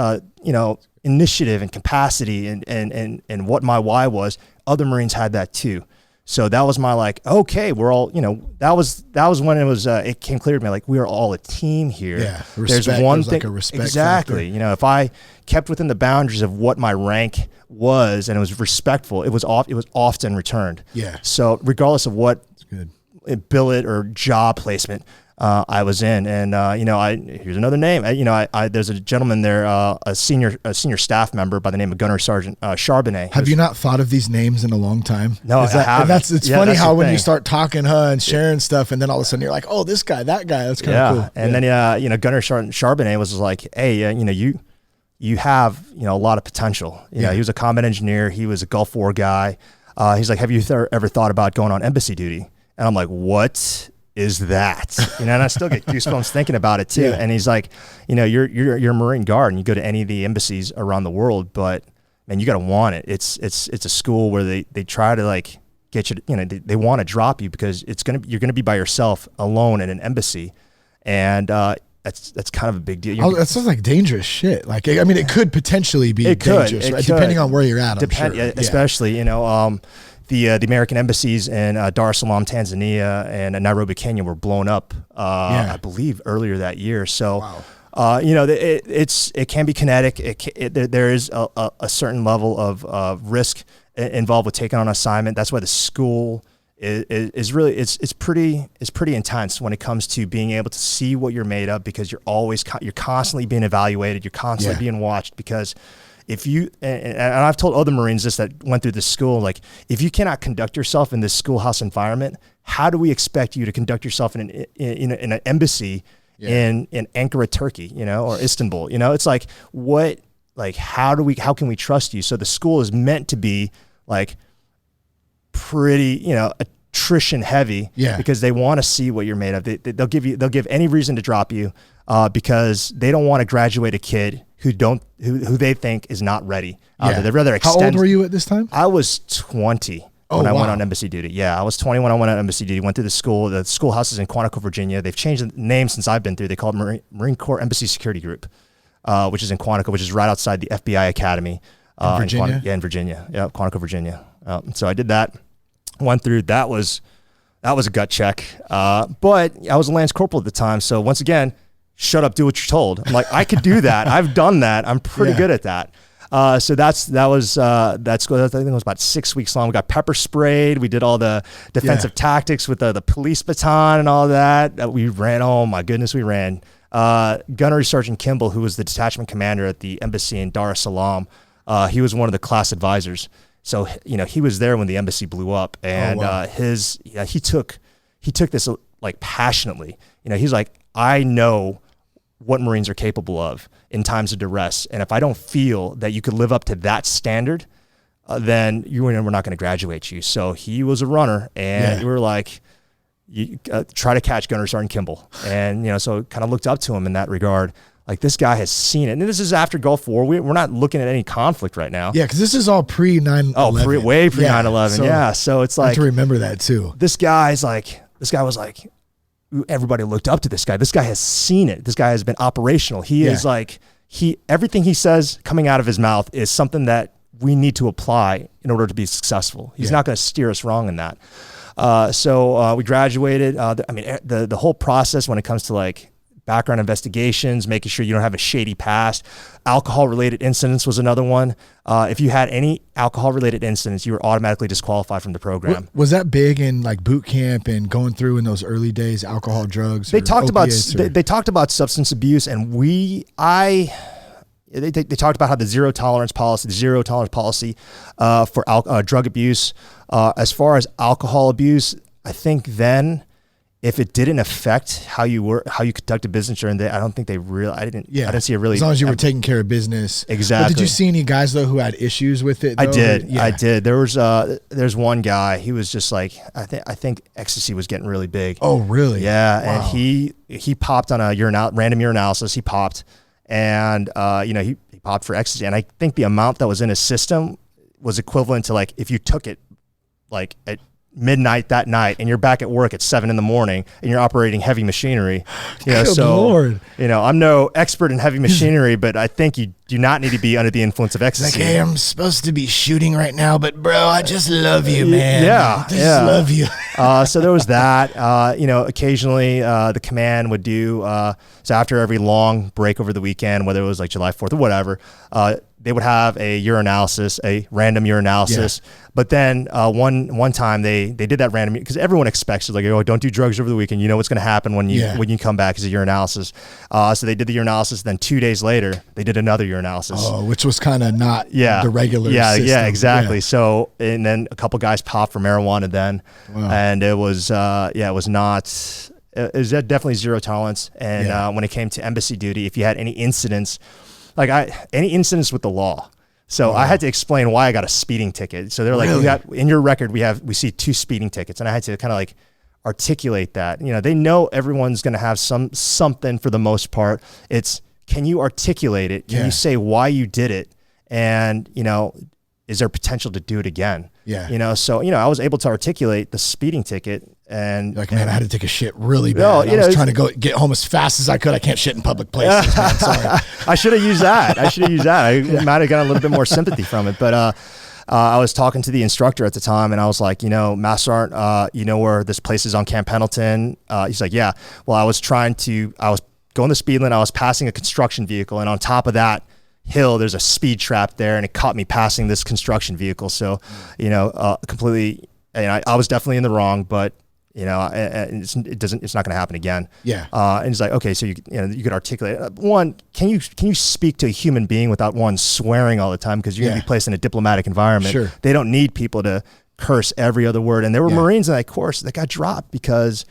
initiative and capacity and what my why was, other Marines had that too. So that was my okay, we're all, that was when it came clear to me, we are all a team here. Yeah, respect. There's one thing, a respect exactly. Factor. If I kept within the boundaries of what my rank was and it was respectful, it was often returned. Yeah. So regardless of what billet or job placement I was in, and here's another name. There's a gentleman there, a senior staff member by the name of Gunner Sergeant Charbonnet. Have you not thought of these names in a long time? No, I haven't. It's funny how when you start talking and sharing stuff, and then all of a sudden you're like, oh, this guy, that guy. That's kind of cool. And then Gunner Charbonnet was like, hey, you have a lot of potential. He was a combat engineer. He was a Gulf War guy. He's like, have you ever thought about going on embassy duty? And I'm like, what is that? And I still get goosebumps thinking about it too. Yeah. And he's like, you're a Marine Guard and you go to any of the embassies around the world, but man, you got to want it. It's a school where they try to get you, they want to drop you because you're going to be by yourself alone in an embassy. And, that's kind of a big deal. That sounds like dangerous shit. It could potentially be dangerous, right? Depending on where you're at, I'm sure. Especially, the American embassies in Dar es Salaam, Tanzania, and Nairobi, Kenya were blown up, I believe, earlier that year. So, it can be kinetic. There is a certain level of risk involved with taking on an assignment. That's why the school is really it's pretty intense when it comes to being able to see what you're made of, because you're constantly being evaluated, you're constantly being watched. Because if you and I've told other Marines this that went through this school, if you cannot conduct yourself in this schoolhouse environment, how do we expect you to conduct yourself in an embassy in Ankara, Turkey, or Istanbul? It's how can we trust you? So the school is meant to be pretty, attrition heavy, because they want to see what you're made of. They'll give any reason to drop you, because they don't want to graduate a kid who they think is not ready. They'd rather extend. How old were you at this time? I was 20. when I went on embassy duty. Yeah, I was 20 when I went on embassy duty. Went through the school. The schoolhouse is in Quantico, Virginia. They've changed the name since I've been through. They call it Marine Corps Embassy Security Group, which is in Quantico, which is right outside the FBI Academy. In Virginia? In Virginia. Yeah, Quantico, Virginia. So I did that. Went through. That was a gut check. But I was a Lance Corporal at the time. So once again, shut up, do what you're told. I'm like, I could do that. I've done that. I'm pretty good at that. So that was I think it was about 6 weeks long. We got pepper sprayed. We did all the defensive tactics with the police baton and all that. We ran. Oh my goodness, we ran. Gunnery Sergeant Kimball, who was the detachment commander at the embassy in Dar es Salaam, he was one of the class advisors. So he was there when the embassy blew up, and he took this like passionately. He's like, I know what Marines are capable of in times of duress. And if I don't feel that you could live up to that standard, then we're not going to graduate you. So he was a runner, and we were like, you try to catch Gunnery Sergeant Kimball. And, so kind of looked up to him in that regard. Like, this guy has seen it. And this is after Gulf War. We're not looking at any conflict right now. Yeah, because this is all pre-9/11. Oh, way pre 9/11. So it's like, I have to remember that too. This guy was like, everybody looked up to this guy. This guy has seen it. This guy has been operational. He is like, everything he says coming out of his mouth is something that we need to apply in order to be successful. He's not going to steer us wrong in that. So we graduated. The whole process when it comes to like background investigations, making sure you don't have a shady past. Alcohol-related incidents was another one. If you had any alcohol-related incidents, you were automatically disqualified from the program. Was that big in like boot camp and going through in those early days, alcohol, drugs? They talked about substance abuse, and they talked about how the zero tolerance policy for drug abuse. As far as alcohol abuse, I think then, if it didn't affect how you conducted business during the day, I don't think I didn't see it really. As long as you were taking care of business. Exactly. But did you see any guys though who had issues with it? I did. There's one guy, he was just like, I think ecstasy was getting really big. Oh, really? Yeah. Wow. And he popped on a random urinalysis. He popped, and he popped for ecstasy. And I think the amount that was in his system was equivalent to like if you took it like at midnight that night and you're back at work at 7 a.m. and you're operating heavy machinery. Good Lord. I'm no expert in heavy machinery, but I think you do not need to be under the influence of ecstasy. Like, hey, I'm supposed to be shooting right now, but bro, I just love you, man. Yeah. I just love you. So there was that. Occasionally the command would do, so after every long break over the weekend, whether it was like July 4th or whatever, they would have a urinalysis, a random urinalysis. Yeah. But then one time they did that random, because everyone expects it, like, oh, don't do drugs over the weekend. You know what's going to happen when you come back is a urinalysis. So they did the urinalysis. Then 2 days later, they did another urinalysis. Oh, which was kind of not the regular system. Yeah, exactly. Yeah. So, and then a couple guys popped for marijuana then. Wow. And it was, it was not, it was definitely zero tolerance. And when it came to embassy duty, if you had any incidents, any incidents with the law. So I had to explain why I got a speeding ticket. So they're like, really? In your record, we see 2 speeding tickets. And I had to kind of like articulate that. They know everyone's going to have something for the most part. It's, can you articulate it? Can you say why you did it? And, is there potential to do it again? Yeah. So, I was able to articulate the speeding ticket. And like, man, I had to take a shit really bad. I was trying to get home as fast as I could. I can't shit in public places, man. Sorry. I should have used that. I might have got a little bit more sympathy from it. But I was talking to the instructor at the time, and I was like, Master Sergeant, you know where this place is on Camp Pendleton? He's like, yeah. Well, I was going the speed limit. I was passing a construction vehicle, and on top of that hill, there's a speed trap there, and it caught me passing this construction vehicle. So, completely, I was definitely in the wrong, but it's not going to happen again. Yeah. And he's like, okay, so you could articulate. One, can you speak to a human being without swearing all the time? Because you're going to be placed in a diplomatic environment. Sure. They don't need people to curse every other word. And there were Marines in that course that got dropped because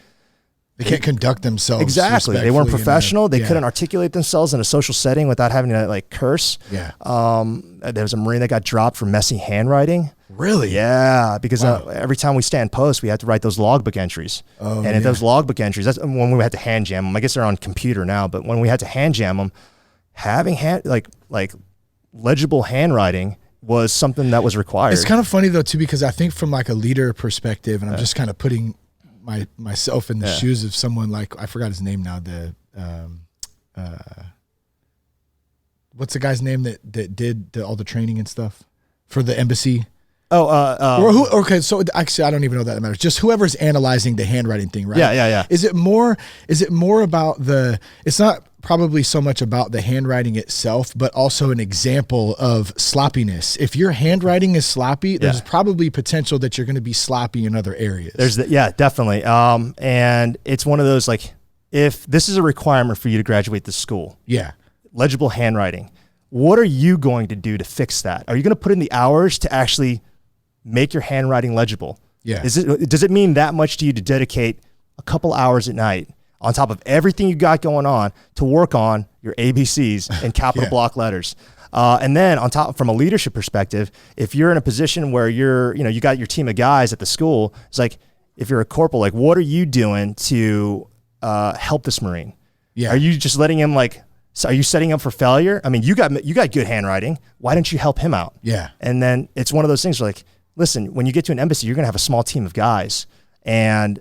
they can't conduct themselves. Exactly. They weren't professional. They couldn't articulate themselves in a social setting without having to curse. Yeah. There was a Marine that got dropped for messy handwriting. Really? Yeah, because every time we stand post, we had to write those logbook entries. Oh, and if those logbook entries, that's when we had to hand jam them. I guess they're on computer now, but when we had to hand jam them, having legible handwriting was something that was required. It's kind of funny though too, because I think from like a leader perspective, and I'm just kind of putting myself in the shoes of someone like, I forgot his name now, what's the guy's name that did all the training and stuff for the embassy? Okay, so actually, I don't even know that matters. Just whoever's analyzing the handwriting thing, right? Yeah. Is it more about it's not probably so much about the handwriting itself, but also an example of sloppiness. If your handwriting is sloppy, there's probably potential that you're going to be sloppy in other areas. Definitely. And it's one of those, like, if this is a requirement for you to graduate this school, legible handwriting, what are you going to do to fix that? Are you going to put in the hours to actually make your handwriting legible? Yeah. Does it mean that much to you to dedicate a couple hours at night on top of everything you got going on to work on your ABCs and capital block letters? And then on top, from a leadership perspective, if you're in a position where you got your team of guys at the school, it's like, if you're a corporal, like, what are you doing to help this Marine? Yeah. Are you just letting him, like, so are you setting up for failure? I mean, you got good handwriting. Why don't you help him out? Yeah. And then it's one of those things where, like, listen, when you get to an embassy, you're going to have a small team of guys. And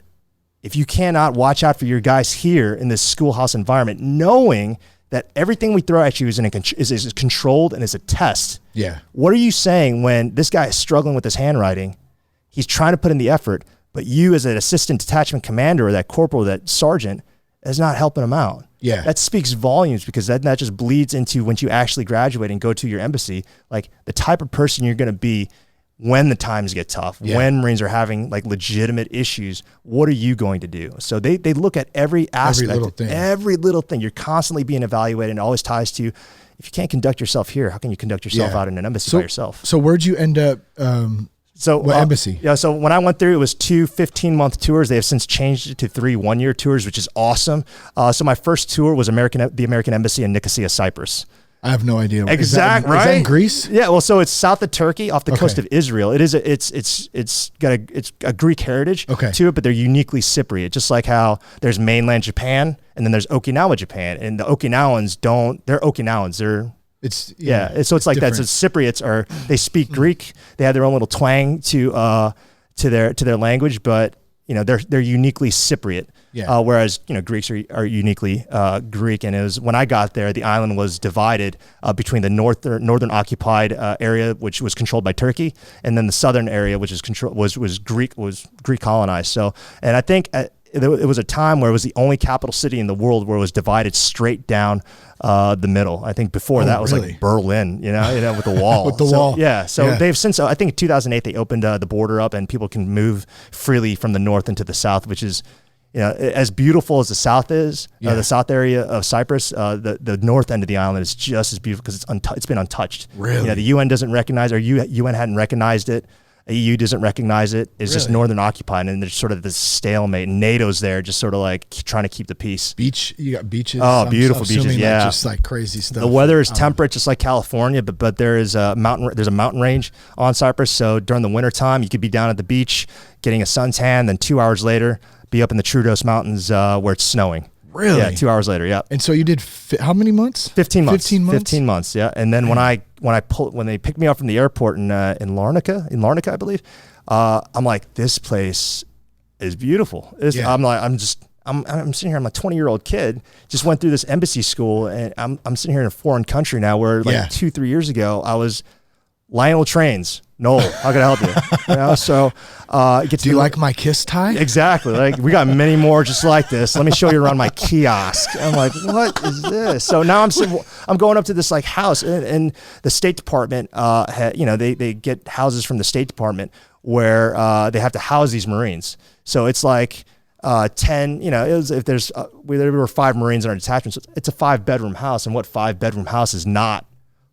if you cannot watch out for your guys here in this schoolhouse environment, knowing that everything we throw at you is controlled and is a test. Yeah. What are you saying when this guy is struggling with his handwriting? He's trying to put in the effort, but you as an assistant detachment commander or that corporal, that sergeant, is not helping him out. Yeah. That speaks volumes, because that just bleeds into when you actually graduate and go to your embassy, like the type of person you're going to be when the times get tough, when Marines are having like legitimate issues. What are you going to do? So they look at every aspect, every little thing. You're constantly being evaluated, and it always ties to, if you can't conduct yourself here, how can you conduct yourself out in an embassy by yourself? So where'd you end up? What embassy? Yeah, so when I went through, it was 2 15-month tours. They have since changed it to 3 one-year tours, which is awesome. So my first tour was the American Embassy in Nicosia, Cyprus. I have no idea. Right? Is that in Greece? Yeah, well, so it's south of Turkey, off the coast of Israel. It is it's got a Greek heritage to it, but they're uniquely Cypriot. Just like how there's mainland Japan and then there's Okinawa, Japan, and the Okinawans they're Okinawans. So it's like different. That. So Cypriots they speak Greek. They have their own little twang to their language, but they're uniquely Cypriot. Yeah. Whereas Greeks are uniquely Greek. And it was, when I got there, the island was divided between the northern occupied area, which was controlled by Turkey, and then the southern area, which was Greek colonized. So, and I think it was a time where it was the only capital city in the world where it was divided straight down the middle. I think before that was like Berlin, with the wall. With the wall. Yeah. So they've since, I think in 2008, they opened the border up and people can move freely from the north into the south, which is, as beautiful as the south is, the south area of Cyprus, the north end of the island is just as beautiful because it's been untouched. Really? The UN doesn't recognize, or UN hadn't recognized it. EU doesn't recognize it. It's just northern occupied, and there's sort of this stalemate. NATO's there, just sort of like trying to keep the peace. You got beaches. Oh, beautiful beaches. Yeah, just like crazy stuff. The weather is temperate, just like California, but there is a mountain. There's a mountain range on Cyprus, so during the wintertime, you could be down at the beach getting a suntan, then 2 hours later, be up in the Troodos Mountains where it's snowing. Really? Yeah, 2 hours later. Yeah. And so you did how many months? 15 months. 15 months. Yeah. And then when they picked me up from the airport in Larnaca, I believe, I'm like, this place is beautiful. I'm sitting here. I'm a 20-year-old kid, just went through this embassy school, and I'm sitting here in a foreign country now, where 2-3 years ago I was Lionel Trains. Noel, how can I help you? So, do you like my kiss tie? Exactly. Like, we got many more just like this. Let me show you around my kiosk. I'm like, what is this? So now I'm going up to this like house, and the State Department, they get houses from the State Department where they have to house these Marines. So it's like 10. There were 5 Marines in our detachment. So it's a 5-bedroom house, and what 5-bedroom house is not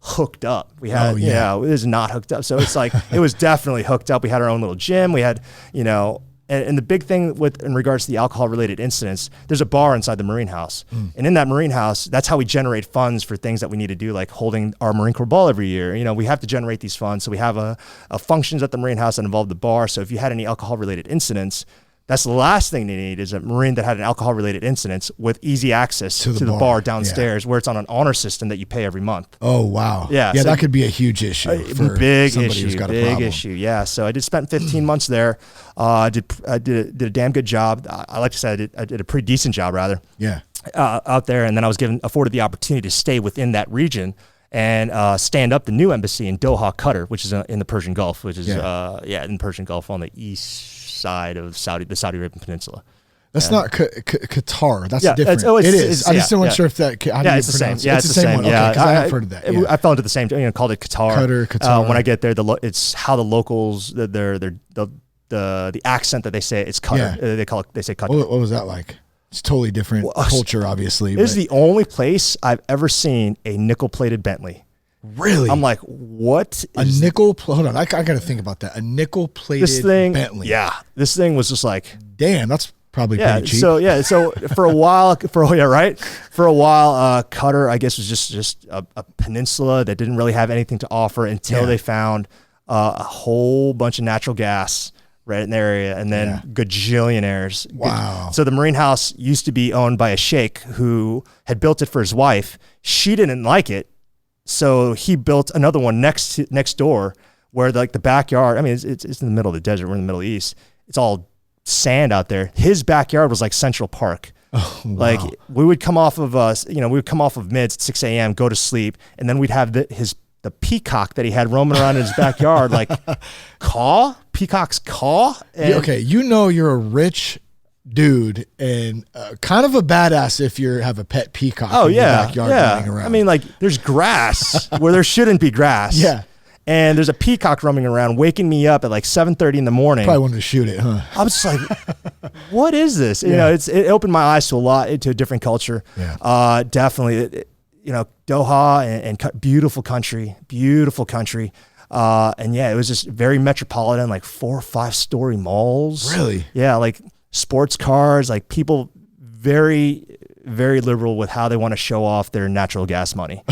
hooked up? We had, it was not hooked up. So it's like, it was definitely hooked up. We had our own little gym. We had, and the big thing in regards to the alcohol related incidents, there's a bar inside the Marine House. And in that Marine House, that's how we generate funds for things that we need to do, like holding our Marine Corps ball every year. We have to generate these funds. So we have a functions at the Marine House that involve the bar. So if you had any alcohol related incidents, That's the last thing they need, is a Marine that had an alcohol-related incident with easy access to the bar downstairs, where it's on an honor system that you pay every month. Oh, wow. Yeah, so that could be a huge issue for big somebody issue, who's got a big problem. issue. Yeah, so I spent 15 months there. I did a damn good job. I like to say I did a pretty decent job, rather. Yeah. Out there, and then I was afforded the opportunity to stay within that region and stand up the new embassy in Doha, Qatar, which is in the Persian Gulf, which is in the Persian Gulf on the east side of the Saudi Arabian Peninsula. That's not Qatar. That's different. It is. I just wasn't sure if that. How do you it's the same. pronounce it? Yeah, it's the same one. Okay, because I have heard of that. I fell into the same. Called it Qatar. Qatar. When I get there, it's how the locals, the accent that they say, it's Qatar. Yeah. They say Qatar. What was that like? It's totally different culture, obviously. This is the only place I've ever seen a nickel-plated Bentley. Really? I'm like, what? Hold on, I got to think about that. A nickel-plated Bentley. Yeah, this thing was just like, damn, that's probably pretty cheap. So for a while, Qatar, I guess, was just a peninsula that didn't really have anything to offer until they found a whole bunch of natural gas right in the area, and then gajillionaires. Wow. So the Marine House used to be owned by a sheikh who had built it for his wife. She didn't like it, so he built another one next door, where the backyard, I mean, it's in the middle of the desert. We're in the Middle East. It's all sand out there. His backyard was like Central Park. Oh, wow. Like we would come off of mids at 6 a.m., go to sleep, and then we'd have the peacock that he had roaming around in his backyard, like peacock's caw. Okay, you're a rich dude and kind of a badass if you have a pet peacock in your backyard running around. I mean, like, there's grass where there shouldn't be grass. Yeah. And there's a peacock roaming around, waking me up at like 7:30 in the morning. Probably wanted to shoot it, huh? I was just like, what is this? You know, it opened my eyes to a different culture. Yeah. Definitely, Doha and beautiful country. And it was just very metropolitan, like 4 or 5 story malls. Really? Yeah. Like sports cars, like people very, very liberal with how they want to show off their natural gas money.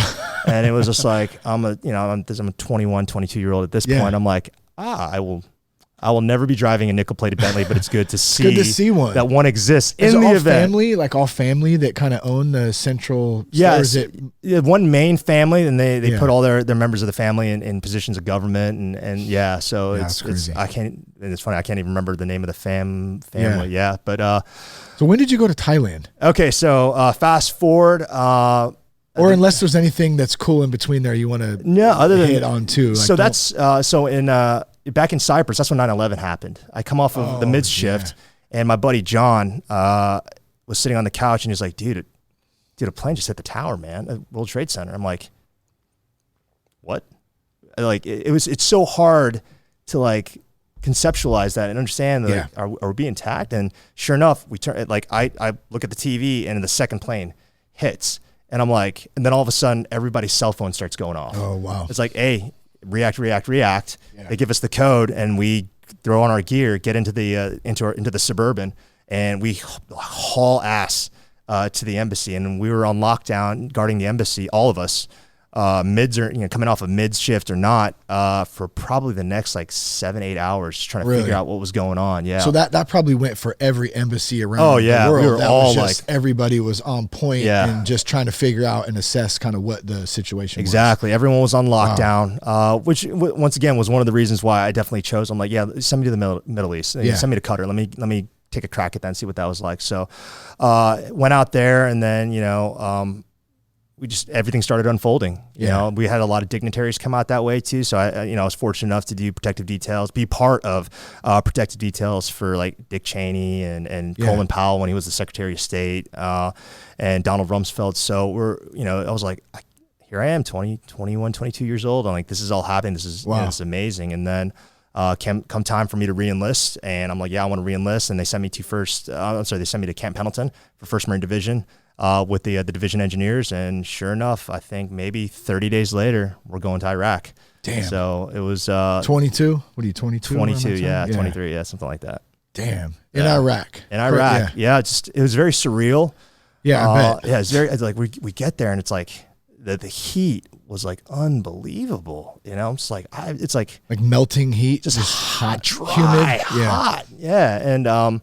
And it was just like, I'm a 21, 22-year-old at this point. I'm like, I will never be driving a nickel-plated Bentley, but it's good to see, one. That one exists is in the event. Family, like all family that kind of own the central. Yeah, or is it one main family, and they put all their members of the family in positions of government, and so it's crazy. It's funny, I can't even remember the name of the family. Yeah, but so when did you go to Thailand? Okay, so fast forward. Or unless there's anything that's cool in between there you want to hit on too. So that's back in Cyprus, that's when 9/11 happened. I come off of the mid shift, and my buddy John was sitting on the couch, and he's like, dude, a plane just hit the tower, man, at World Trade Center. I'm like, what? Like, it's so hard to like conceptualize that and understand that are we being attacked? And sure enough, we turn, like, I look at the TV, and the second plane hits. And I'm like, and then all of a sudden, everybody's cell phone starts going off. Oh, wow. It's like, hey, react. Yeah. They give us the code, and we throw on our gear, get into the into the Suburban, and we haul ass to the embassy. And we were on lockdown, guarding the embassy, all of us, mids or coming off of mids shift or not, for probably the next like 7-8 hours, just trying to figure out what was going on. Yeah. So that probably went for every embassy around the world. We were all everybody was on point and just trying to figure out and assess kind of what the situation was. Exactly. Everyone was on lockdown, which once again was one of the reasons why I definitely chose. I'm like, send me to the Middle East. Send me to Qatar. Let me take a crack at that and see what that was like. So went out there, and then everything started unfolding. You know, we had a lot of dignitaries come out that way too. So I was fortunate enough to do protective details, be part of protective details for like Dick Cheney and Colin Powell when he was the Secretary of State, and Donald Rumsfeld. So I was like, here I am, 20, 21, 22 years old. I'm like, this is all happening. This is it's amazing. And then come time for me to re-enlist, and I'm like, I want to re-enlist. And they sent me they sent me to Camp Pendleton for 1st Marine Division. With the division engineers, and sure enough, I think maybe 30 days later, we're going to Iraq. Damn. So it was 22. What are you, 22? 22, 23, something like that. Damn. In Iraq. In Iraq, it was very surreal. Yeah, I bet. Yeah, it's very like we get there, and it's like the heat was like unbelievable. It's like like melting heat, just hot, dry, humid, hot. Yeah, and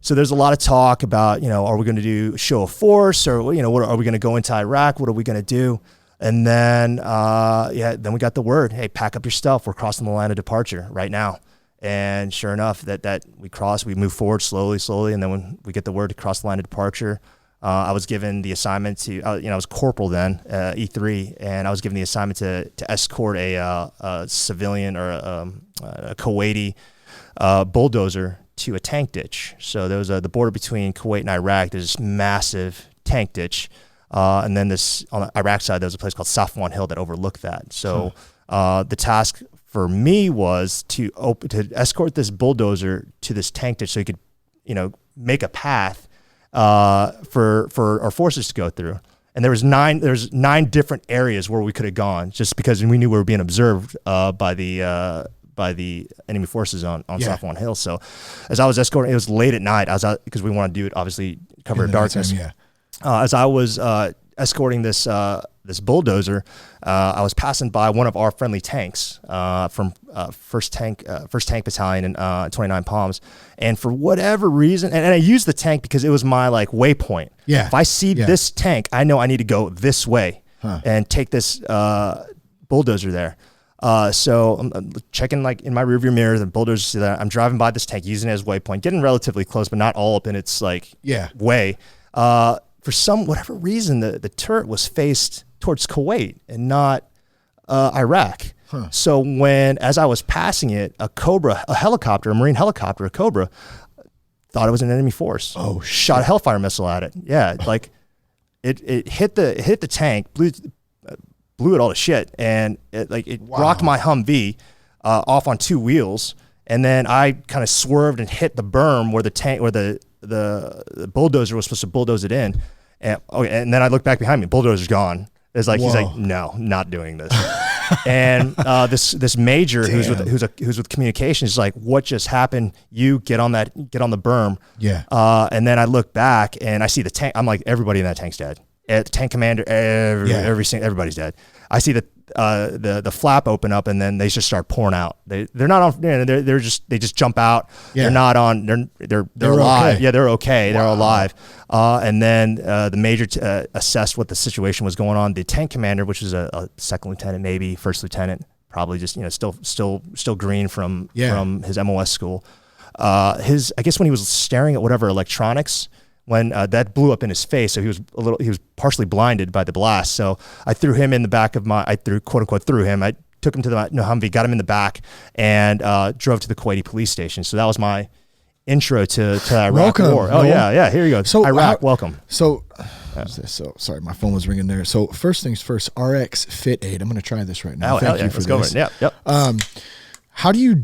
So there's a lot of talk about, are we going to do show of force, or, what are we going to go into Iraq? What are we going to do? And then, then we got the word, hey, pack up your stuff. We're crossing the line of departure right now. And sure enough, that we move forward slowly. And then when we get the word to cross the line of departure, I was given the assignment to, I was corporal then, E3, and I was given the assignment to escort a civilian or a Kuwaiti bulldozer to a tank ditch. So there was the border between Kuwait and Iraq. There's this massive tank ditch. And then on the Iraq side, there was a place called Safwan Hill that overlooked that. So the task for me was to escort this bulldozer to this tank ditch so he could, make a path for our forces to go through. And there's 9 different areas where we could have gone, just because we knew we were being observed by the enemy forces on Safwan Hill. So as I was escorting, it was late at night. I was out because we want to do it, obviously, cover of darkness. As I was escorting this bulldozer, I was passing by one of our friendly tanks from First Tank Battalion in 29 Palms, and for whatever reason, and I used the tank because it was my waypoint. Yeah. If I see this tank, I know I need to go this way and take this bulldozer there. So I'm checking in my rearview mirror, the bulldozer, that I'm driving by this tank, using it as waypoint, getting relatively close, but not all up in its way. For whatever reason, the turret was faced towards Kuwait and not Iraq. So as I was passing it, a Marine helicopter, a Cobra, thought it was an enemy force. Oh, shot a Hellfire missile at it. Yeah, it hit the tank, blew it all to shit, and it rocked my Humvee off on 2 wheels, and then I kind of swerved and hit the berm where the bulldozer was supposed to bulldoze it in, and then I looked back behind me. Bulldozer's gone. It's he's like, no, not doing this. And this major who's with communications is like, what just happened? You get on the berm. Yeah. And then I look back and I see the tank. I'm like, everybody in that tank's dead. The tank commander, everybody's dead. I see the flap open up, and then they just start pouring out. They're not on. They just jump out. Yeah. They're not on. They're alive. Okay. Yeah, they're okay. Wow. They're alive. And then the major assessed what the situation was going on. The tank commander, which is a second lieutenant, maybe first lieutenant, probably just still green from his MOS school. I guess when he was staring at whatever electronics, when that blew up in his face, so he was partially blinded by the blast. So I threw him in the back of I quote unquote threw him. I took him to the Humvee, got him in the back, and drove to the Kuwaiti police station. So that was my intro to Iraq welcome, war. Oh yeah, here you go. So Iraq, welcome. So sorry, my phone was ringing there. So first things first, RX Fit Aid. I'm going to try this right now. Thank you for this. Yep. How do you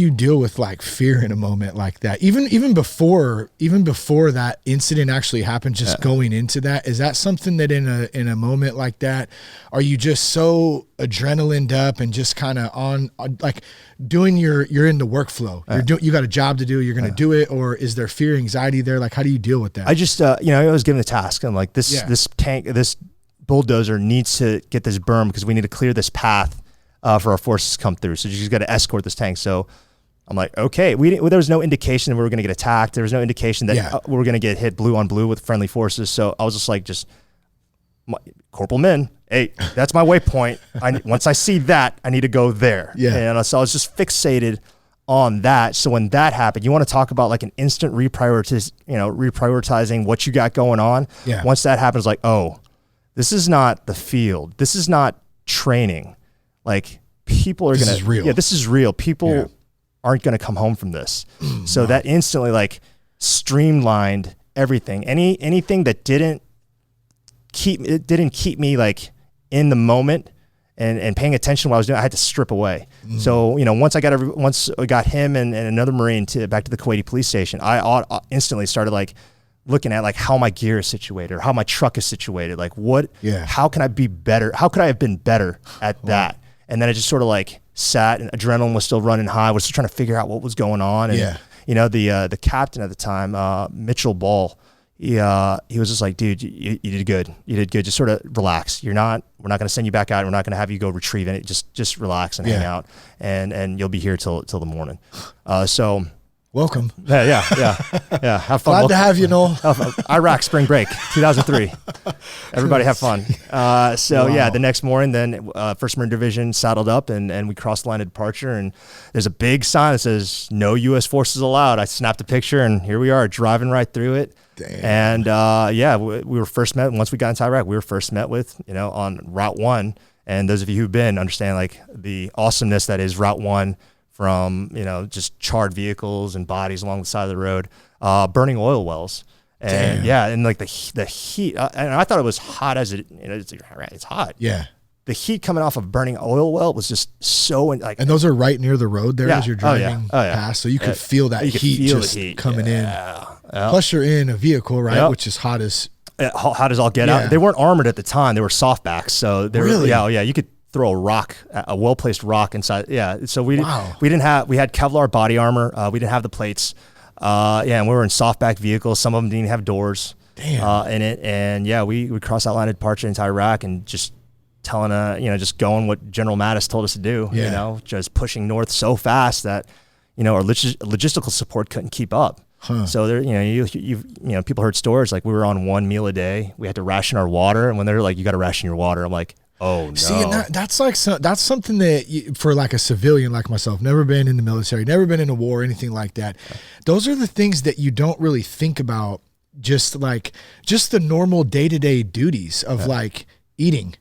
deal with fear in a moment like that? Even before that incident actually happened, just going into that, is that something that in a moment like that, are you just so adrenalined up and just kind of on doing you're in the workflow, you got a job to do, you're going to do it, or is there fear, anxiety there? How do you deal with that? I just I was given the task. I'm like, this bulldozer needs to get this berm because we need to clear this path for our forces to come through. So you just got to escort this tank. So I'm like, okay, there was no indication that we were going to get attacked. There was no indication that we were going to get hit blue on blue with friendly forces. So I was just like, Corporal Min, hey, that's my waypoint. Once I see that, I need to go there. Yeah. And so I was just fixated on that. So when that happened, you want to talk about an instant reprioritizing what you got going on. Yeah. Once that happens, this is not the field. This is not training. People are going to, this is real. Yeah, this is real. People aren't going to come home from this. So that instantly streamlined everything. Anything that didn't keep me in the moment and paying attention to what I was doing, I had to strip away. So, once I got him and another Marine back to the Kuwaiti police station, I instantly started looking at how my gear is situated or how my truck is situated. How can I be better? How could I have been better at that? And then I just sort of sat, and adrenaline was still running high. I was still trying to figure out what was going on. And, the captain at the time, Mitchell Ball, he was just like, dude, you did good. You did good. Just sort of relax. We're not going to send you back out. We're not going to have you go retrieve it. Just relax and hang out, and you'll be here till the morning. So Welcome. Yeah. Have fun. Glad to have you, Noel. Iraq spring break, 2003. Everybody have fun. The next morning, then First Marine Division saddled up and we crossed the line of departure. And there's a big sign that says "No U.S. forces allowed." I snapped a picture, and here we are driving right through it. Damn. And we were first met once we got into Iraq. We were first met with on Route 1. And those of you who've been understand like the awesomeness that is Route 1. From just charred vehicles and bodies along the side of the road, burning oil wells, and and like the heat. And I thought it was hot as it's hot. Yeah, the heat coming off of burning oil well was just so like. And those are right near the road there as you're driving past, so you could feel that heat coming in. Plus, you're in a vehicle, right, which is hot as. Hot as all get out. They weren't armored at the time; they were softbacks, so they were you could throw a well-placed rock inside. Yeah. So we had Kevlar body armor. We didn't have the plates. And we were in softback vehicles. Some of them didn't have doors in it. And we crossed that line of departure into Iraq and just telling, just going what General Mattis told us to do, just pushing north so fast that, our logistical support couldn't keep up. So there, people heard stories like we were on one meal a day. We had to ration our water. And when they're like, you got to ration your water, I'm like, oh no! See, and that's something that for like a civilian like myself, never been in the military, never been in a war, anything like that. Those are the things that you don't really think about. Just the normal day-to-day duties of like eating,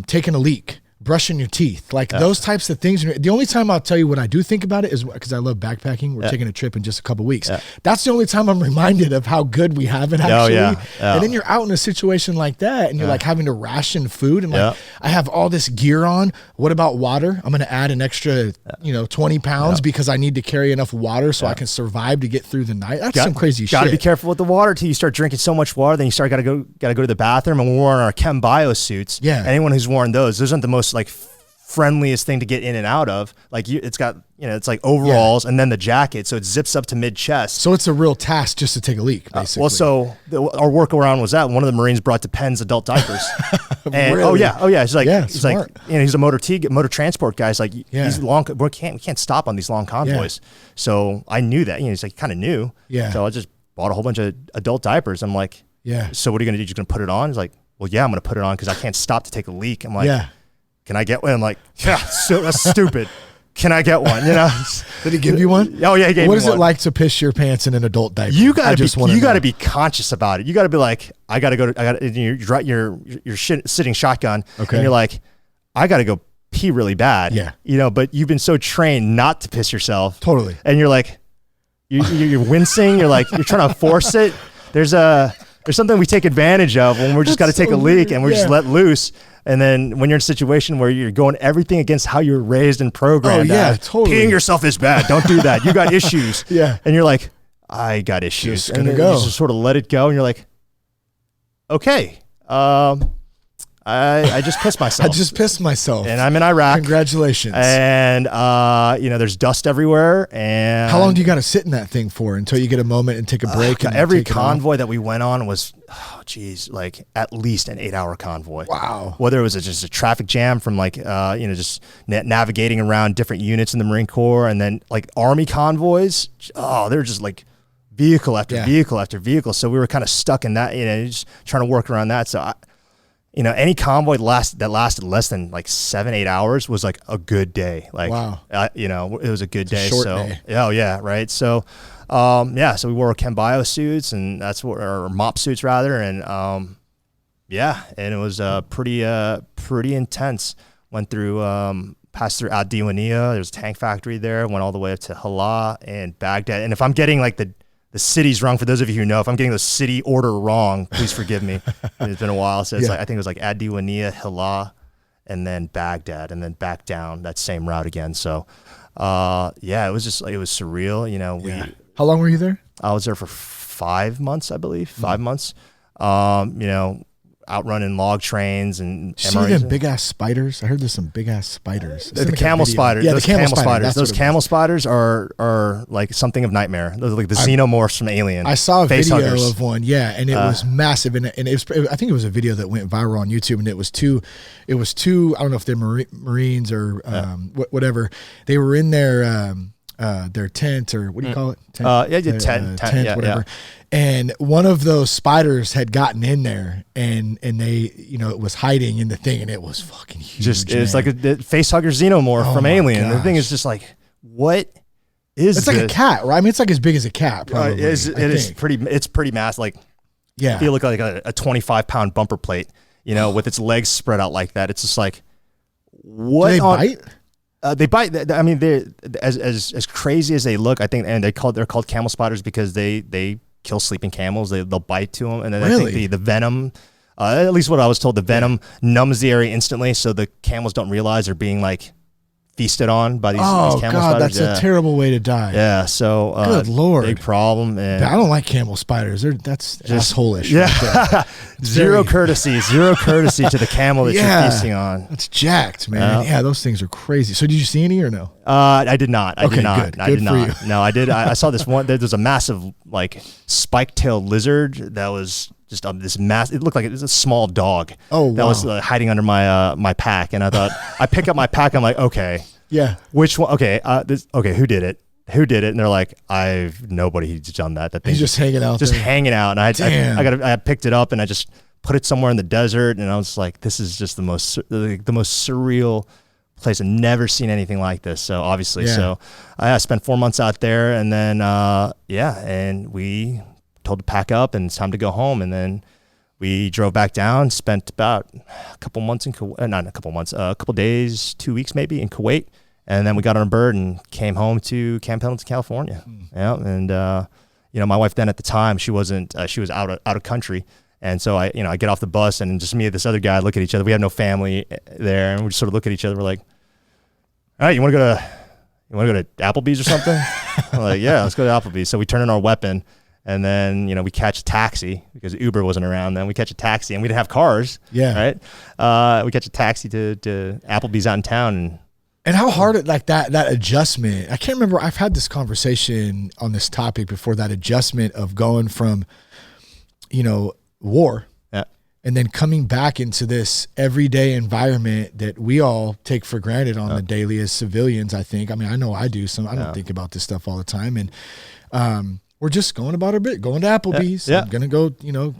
taking a leak, brushing your teeth, those types of things. The only time I'll tell you when I do think about it is because I love backpacking. We're taking a trip in just a couple of weeks. That's the only time I'm reminded of how good we have it actually. And then you're out in a situation like that and you're like having to ration food and I have all this gear on. What about water? I'm going to add an extra, 20 pounds because I need to carry enough water so I can survive to get through the night. That's some crazy shit. Got to be careful with the water till you start drinking so much water. Then you got to go to the bathroom. And we're wearing our Chem Bio suits. Yeah. Anyone who's worn those aren't the most friendliest thing to get in and out of. It's got it's like overalls and then the jacket, so it zips up to mid chest. So it's a real task just to take a leak, basically. Our workaround was that one of the Marines brought Depends adult diapers. And really? He's like smart. he's a motor transport guy. He's like he's long. We can't stop on these long convoys. So I knew that. He's like kind of new. Yeah. So I just bought a whole bunch of adult diapers. I'm like, so what are you gonna do? You're just gonna put it on? He's like, well, I'm gonna put it on because I can't stop to take a leak. I'm like, can I get one? I'm like, that's stupid. Can I get one? Did he give you one? Oh yeah, he gave me one. What is it like to piss your pants in an adult diaper? You gotta be conscious about it. You gotta be like, you're sitting shotgun, and you're like, I gotta go pee really bad. Yeah. But you've been so trained not to piss yourself. Totally. And you're like, you're wincing. You're like, you're trying to force it. There's something we take advantage of when we're just got to take a leak and we're just let loose. And then when you're in a situation where you're going everything against how you're raised and programmed, totally. Peeing yourself is bad. Don't do that. You got issues. And you're like, I got issues. And then you just sort of let it go. And you're like, okay, I just pissed myself. And I'm in Iraq. Congratulations. And, there's dust everywhere. And how long do you got to sit in that thing for until you get a moment and take a break? And every convoy that we went on was, at least an 8-hour convoy. Wow. Whether it was just a traffic jam from just navigating around different units in the Marine Corps, and then Army convoys. Oh, they're just vehicle after vehicle after vehicle. So we were kind of stuck in that, just trying to work around that. So any convoy that lasted less than 7-8 hours was a good day. Wow. It was a good day. Short day. Oh yeah. Right. So, so we wore Chem Bio suits or MOP suits rather. And, and it was, pretty intense. Went through, passed through Ad Diwania. There's a tank factory there, went all the way up to Hala and Baghdad. And if I'm getting the cities wrong, for those of you who know, if I'm getting the city order wrong, please forgive me. It's been a while. So it's I think it was Ad Diwania, Hala, and then Baghdad, and then back down that same route again. So, it was just, it was surreal. How long were you there? I was there for 5 months, I believe. 5 months. Outrunning log trains and MREs. See them big ass spiders? I heard there's some big ass spiders. The camel spiders. Yeah, those camel spiders. Those camel spiders are like something of nightmare. Those are like the xenomorphs from Alien. I saw a video of one, and it was massive, and it was, I think it was a video that went viral on YouTube, and it was two. I don't know if they're Marines or whatever. They were in their their tent, or what do you call it? Tent, whatever. Yeah. And one of those spiders had gotten in there, and they, it was hiding in the thing, and it was fucking huge. It's like a facehugger xenomorph from Alien. Gosh. The thing is just like, what is it's like a cat, right? I mean, it's like as big as a cat, probably. It's pretty massive. Like, yeah, you look like a 25-pound bumper plate, with its legs spread out like that. It's just like, what? Do they bite? They bite. I mean, they're as crazy as they look. I think, and they're called camel spiders because they kill sleeping camels. They'll bite to them, and then really? I think the venom. At least what I was told, the venom numbs the area instantly, so the camels don't realize they're being like feasted on by these camel spiders. Oh God, that's a terrible way to die. Yeah, so good Lord, big problem. And I don't like camel spiders. That's asshole-ish. Yeah, right zero courtesy to the camel that you're feasting on. That's jacked, man. Yeah, those things are crazy. So did you see any or no? I did not. I did not. Good. I did not. You. No, I did. I saw this one. There's a massive like spike-tailed lizard that was just this mass. It looked like it was a small dog. Oh, that was hiding under my pack, and I thought I pick up my pack. I'm like, okay, yeah, which one? Okay, who did it? And they're like, nobody's done that. That he's just hanging out, hanging out. And I picked it up and I just put it somewhere in the desert, and I was like, this is just the most surreal place. I've never seen anything like this. So obviously, so I spent 4 months out there, and then and we told to pack up and it's time to go home. And then we drove back down, spent about a couple months in Kuwait, not a couple months, a couple days, 2 weeks maybe in Kuwait. And then we got on a bird and came home to Camp Pendleton, California. Yeah. And, my wife then at the time, she was out of country. And so I get off the bus and just me and this other guy look at each other. We have no family there. And we just sort of look at each other. We're like, all right, you want to go to Applebee's or something? I'm like, yeah, let's go to Applebee's. So we turn in our weapon. And then, we catch a taxi because Uber wasn't around then. We catch a taxi and we didn't have cars. Yeah. Right. We catch a taxi to Applebee's out in town. And how hard like that adjustment. I can't remember. I've had this conversation on this topic before, that adjustment of going from, war. Yeah. And then coming back into this everyday environment that we all take for granted on the daily as civilians, I think. I mean, I know I do. I don't think about this stuff all the time. And, we're just going about our bit, going to Applebee's. Yeah. I'm going to go,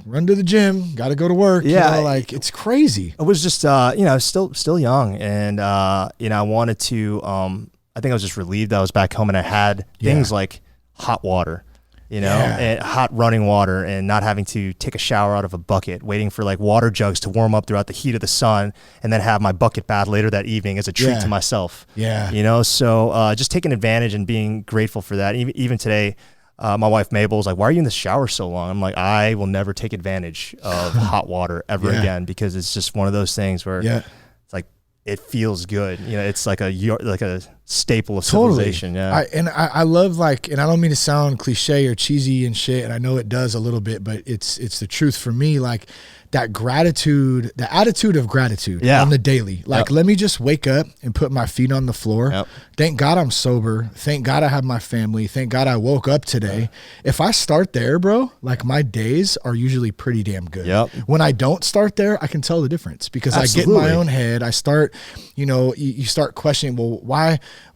run to the gym, got to go to work. Yeah. It's crazy. I was just, still young. And, I wanted to, I think I was just relieved that I was back home and I had things like hot water, and hot running water, and not having to take a shower out of a bucket, waiting for like water jugs to warm up throughout the heat of the sun, and then have my bucket bath later that evening as a treat to myself. Yeah. So just taking advantage and being grateful for that. Even today, my wife Mabel was like, why are you in the shower so long? I'm like, I will never take advantage of hot water ever again, because it's just one of those things where it's like, it feels good. It's like a staple of civilization. Yeah. I love, and I don't mean to sound cliche or cheesy and shit, and I know it does a little bit, but it's the truth for me. Like, that gratitude, the attitude of gratitude on the daily. Like, let me just wake up and put my feet on the floor. Yep. Thank God I'm sober. Thank God I have my family. Thank God I woke up today. If I start there, bro, like, my days are usually pretty damn good. Yep. When I don't start there, I can tell the difference, because I get in my own head. I start, you start questioning, well,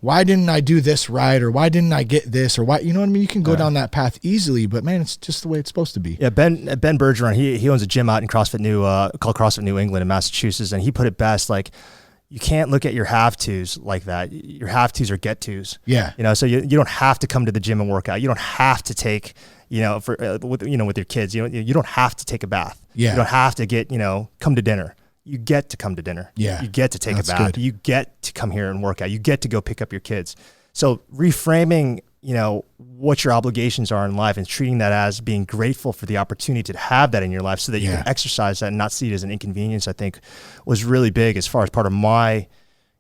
why didn't I do this right? Or why didn't I get this? Or why, you know what I mean? You can go down that path easily, but man, it's just the way it's supposed to be. Yeah. Ben Bergeron, he owns a gym out in called CrossFit New England in Massachusetts. And he put it best, like, you can't look at your have-tos like that. Your have-tos are get-tos. Yeah. So you don't have to come to the gym and work out. You don't have to take, with your kids, you don't have to take a bath. Yeah. You don't have to come to dinner. You get to come to dinner. Yeah. You get to take a bath. Good. You get to come here and work out. You get to go pick up your kids. So reframing, what your obligations are in life and treating that as being grateful for the opportunity to have that in your life, so that you can exercise that and not see it as an inconvenience, I think was really big as far as part of my,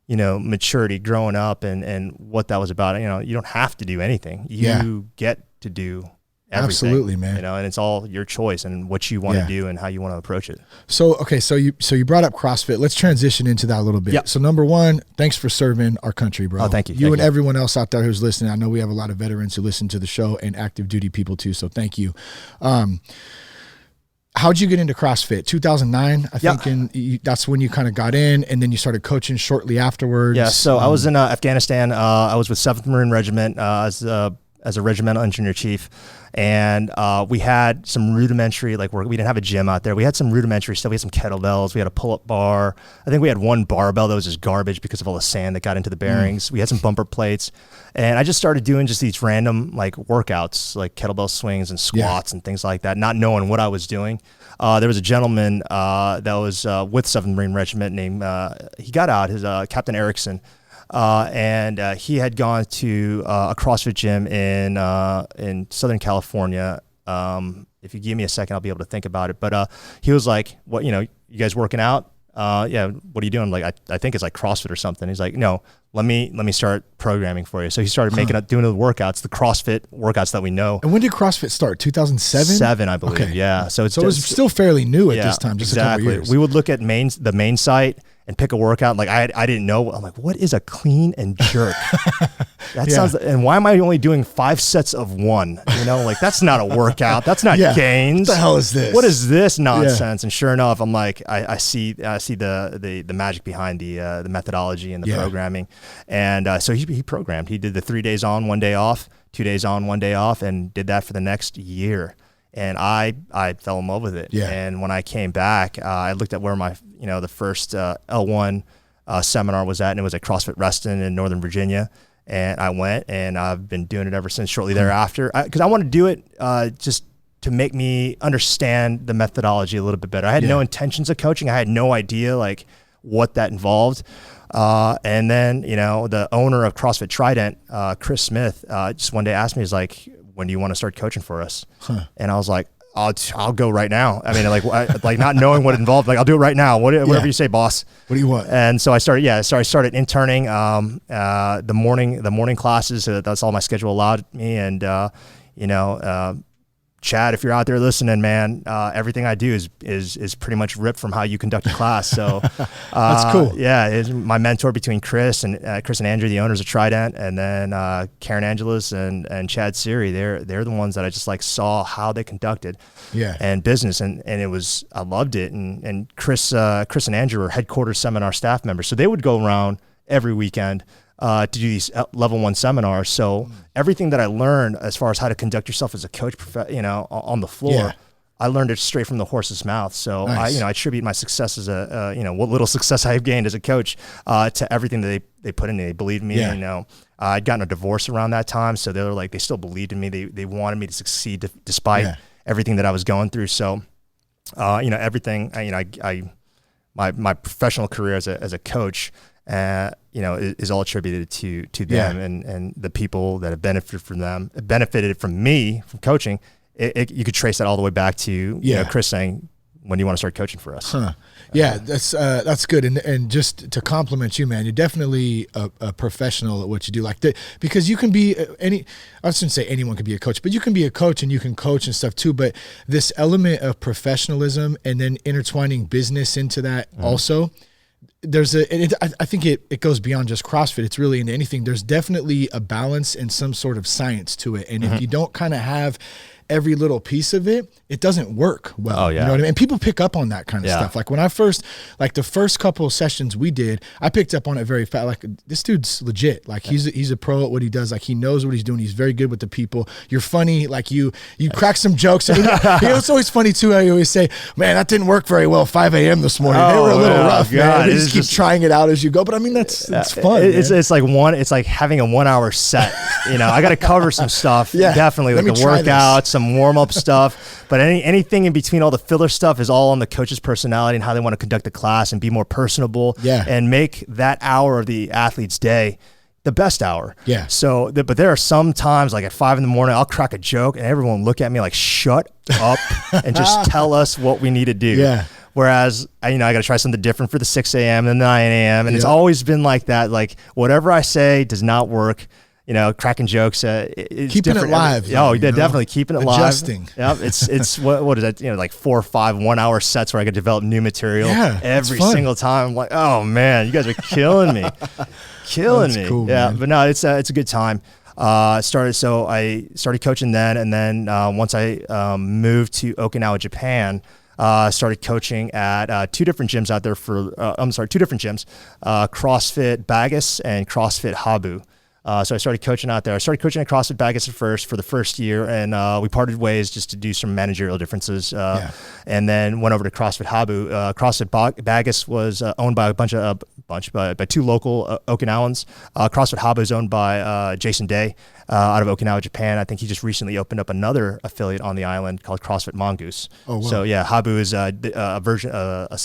maturity growing up and what that was about. You don't have to do anything. You get to do everything. Absolutely, man. And it's all your choice and what you want to do and how you want to approach it. So, okay. So you brought up CrossFit. Let's transition into that a little bit. Yep. So number one, thanks for serving our country, bro. Oh, thank you. You and everyone else out there who's listening. I know we have a lot of veterans who listen to the show, and active duty people too. So thank you. How how'd you get into CrossFit? 2009, I think, and that's when you kind of got in, and then you started coaching shortly afterwards. Yeah, so I was in Afghanistan. I was with 7th Marine Regiment as a regimental engineer chief, and we had some rudimentary, like we didn't have a gym out there. We had some rudimentary stuff. We had some kettlebells. We had a pull-up bar. I think we had one barbell that was just garbage because of all the sand that got into the bearings. We had some bumper plates, and I just started doing just these random like workouts, like kettlebell swings and squats and things like that, not knowing what I was doing. There was a gentleman that was with 7th Marine Regiment named, he got out, his Captain Erickson. And he had gone to a CrossFit gym in Southern California. If you give me a second, I'll be able to think about it. But he was like, "What, you guys working out? Yeah, what are you doing?" Like, I think it's like CrossFit or something. He's like, "No, let me start programming for you." So he started doing the workouts, the CrossFit workouts that we know. And when did CrossFit start? 2007? 7, I believe. Okay. Yeah. So it was still fairly new at this time, just a couple years. We would look at the main site and pick a workout. Like I didn't know. I'm like, what is a clean and jerk? That sounds. And why am I only doing 5 sets of 1? Like that's not a workout. That's not gains. What the hell is this? What is this nonsense? And sure enough, I'm like, I see the magic behind the methodology and the programming. And so he programmed. He did the 3 days on, 1 day off, 2 days on, 1 day off, and did that for the next year. And I fell in love with it. Yeah. And when I came back, I looked at where my the first L1 seminar was at, and it was at CrossFit Reston in Northern Virginia. And I went, and I've been doing it ever since. Shortly thereafter, because I want to do it just to make me understand the methodology a little bit better. I had no intentions of coaching. I had no idea like what that involved. And then the owner of CrossFit Trident, Chris Smith, just one day asked me, he's like, "When do you want to start coaching for us?" And I was like, I'll go right now. I mean, like not knowing what it involved, like I'll do it right now. Whatever you say, boss. What do you want? And so I started. Yeah, so I started interning the morning classes. So that's all my schedule allowed me. And Chad, if you're out there listening, man, everything I do is pretty much ripped from how you conduct a class. So that's cool. Yeah, it's my mentor between Chris and Andrew, the owners of Trident, and then Karen Angelis and Chad Siri. They're the ones that I just like saw how they conducted and business, and I loved it. And Chris and Andrew were headquarters seminar staff members, so they would go around every weekend to do these level 1 seminars. So everything that I learned as far as how to conduct yourself as a coach, on the floor, I learned it straight from the horse's mouth. So nice. I attribute my success as what little success I've gained as a coach to everything that they put in me. They believed in me. Yeah. I'd gotten a divorce around that time, so they were like, they still believed in me. They wanted me to succeed despite everything that I was going through. So, everything. My professional career as a coach, is all attributed to them and the people that have benefited from me, from coaching. You could trace that all the way back to Chris saying, "When do you want to start coaching for us?" Yeah, that's good. And just to compliment you, man, you're definitely a professional at what you do. Because you can be I shouldn't say anyone can be a coach, but you can be a coach and you can coach and stuff too. But this element of professionalism and then intertwining business into that also. I think it goes beyond just CrossFit. It's really into anything. There's definitely a balance and some sort of science to it. And if you don't kind of have every little piece of it, it doesn't work well. Oh, yeah. You know what I mean? And people pick up on that kind of stuff. Like when I first, the first couple of sessions we did, I picked up on it very fast. Like this dude's legit. Like he's a pro at what he does. Like he knows what he's doing. He's very good with the people. You're funny. Like you crack some jokes. It's always funny too. I always say, "Man, that didn't work very well 5 a.m. this morning. They were a little rough, man." You just keep trying it out as you go. But I mean, it's fun. It's like having a 1 hour set. I got to cover some stuff. Definitely like the workouts, some warm up stuff. But anything in between, all the filler stuff, is all on the coach's personality and how they want to conduct the class and be more personable and make that hour of the athlete's day the best hour. Yeah. So, but there are some times, like at 5 a.m, I'll crack a joke and everyone will look at me like, "Shut up," and just tell us what we need to do. Yeah. Whereas, I got to try something different for the 6 a.m. and the 9 a.m. And it's always been like that. Like whatever I say does not work. Cracking jokes. It's keeping different. It live. Definitely keeping it Adjusting. live. Adjusting. It's what is that? Like 4 or 5 1 hour sets where I could develop new material every single time. I'm like, oh man, you guys are killing me, killing me. Cool, man. But no, it's a good time. I started coaching then, and then once I moved to Okinawa, Japan, Started coaching at two different gyms out there two different gyms, CrossFit Bagus and CrossFit Habu. So I started coaching out there. I started coaching at CrossFit Bagus for the first year, and we parted ways just to do some managerial differences. And then went over to CrossFit Habu. CrossFit Bagus was owned by by two local Okinawans. CrossFit Habu is owned by Jason Day out of Okinawa, Japan. I think he just recently opened up another affiliate on the island called CrossFit Mongoose. Oh, wow. So yeah, Habu is a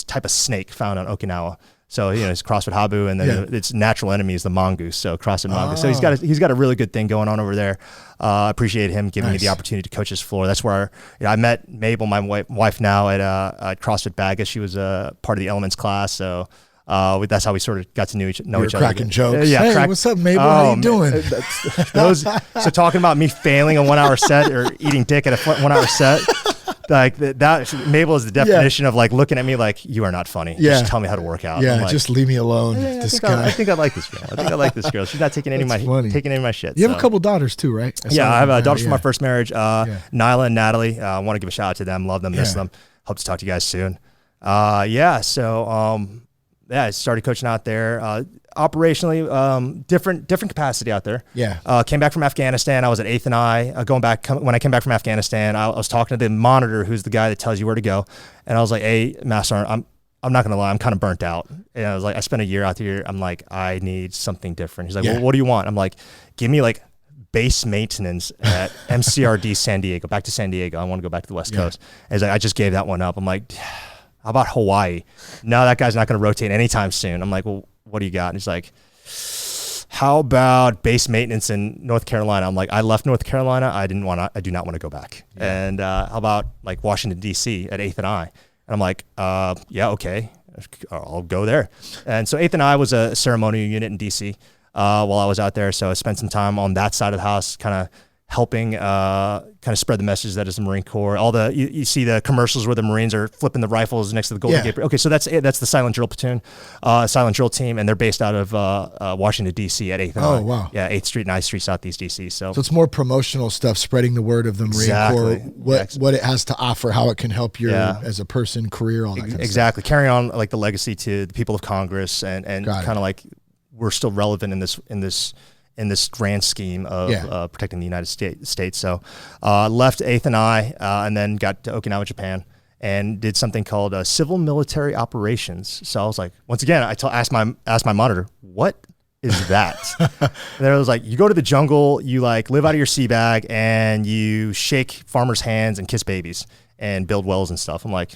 type of snake found on Okinawa. So it's CrossFit Habu, and then its natural enemy is the mongoose. So CrossFit Mongoose. So he's got a really good thing going on over there. I appreciate him giving me the opportunity to coach his floor. That's where I met Mabel, my wife now, at CrossFit Bagus. She was part of the Elements class. So that's how we sort of got to know each other. Cracking jokes. Hey, what's up, Mabel? How you doing? So talking about me failing a 1 hour set or eating dick at a 1 hour set. Like that, Mabel is the definition of like looking at me like, you are not funny. Yeah. Just tell me how to work out. Yeah, like, just leave me alone. I think I like this girl. She's not taking any of my shit. You have a couple daughters too, right? I have daughters from my first marriage, Nyla and Natalie. I want to give a shout out to them. Love them, miss them. Hope to talk to you guys soon. I started coaching out there. Operationally, different capacity out there. Yeah. Came back from Afghanistan. I was at 8th and I. When I came back from Afghanistan, I was talking to the monitor, who's the guy that tells you where to go, and I was like, "Hey, Master, I'm not gonna lie, I'm kind of burnt out." And I was like, "I spent a year out here. I'm like, I need something different." He's like, "Well, what do you want?" I'm like, "Give me like base maintenance at MCRD San Diego. Back to San Diego. I want to go back to the West Coast." And he's like, "I just gave that one up." I'm like, "How about Hawaii?" No, that guy's not going to rotate anytime soon. I'm like, "Well, what do you got?" And he's like, "How about base maintenance in North Carolina?" I'm like, "I left North Carolina. I do not want to go back." Yeah. And how about like Washington D.C. at 8th and I? And I'm like, "Yeah, okay, I'll go there." And so 8th and I was a ceremonial unit in D.C. While I was out there. So I spent some time on that side of the house, kind of helping spread the message that is the Marine Corps. All the you see the commercials where the Marines are flipping the rifles next to the Golden Gate. Okay, so that's it. That's the silent drill platoon, silent drill team, and they're based out of Washington D.C. at 8th and I. Wow. Yeah, 8th Street, 9th Street, Southeast D.C. So it's more promotional stuff, spreading the word of the Marine Corps, what it has to offer, how it can help you as a person, career, all that kind of stuff. Carrying on like the legacy to the people of Congress, and kind of like we're still relevant in this grand scheme of protecting the United States. So left 8th and I, and then got to Okinawa, Japan, and did something called civil military operations. So I was like, once again, asked my monitor, what is that? And I was like, you go to the jungle, you like live out of your sea bag, and you shake farmers' hands and kiss babies and build wells and stuff. I'm like,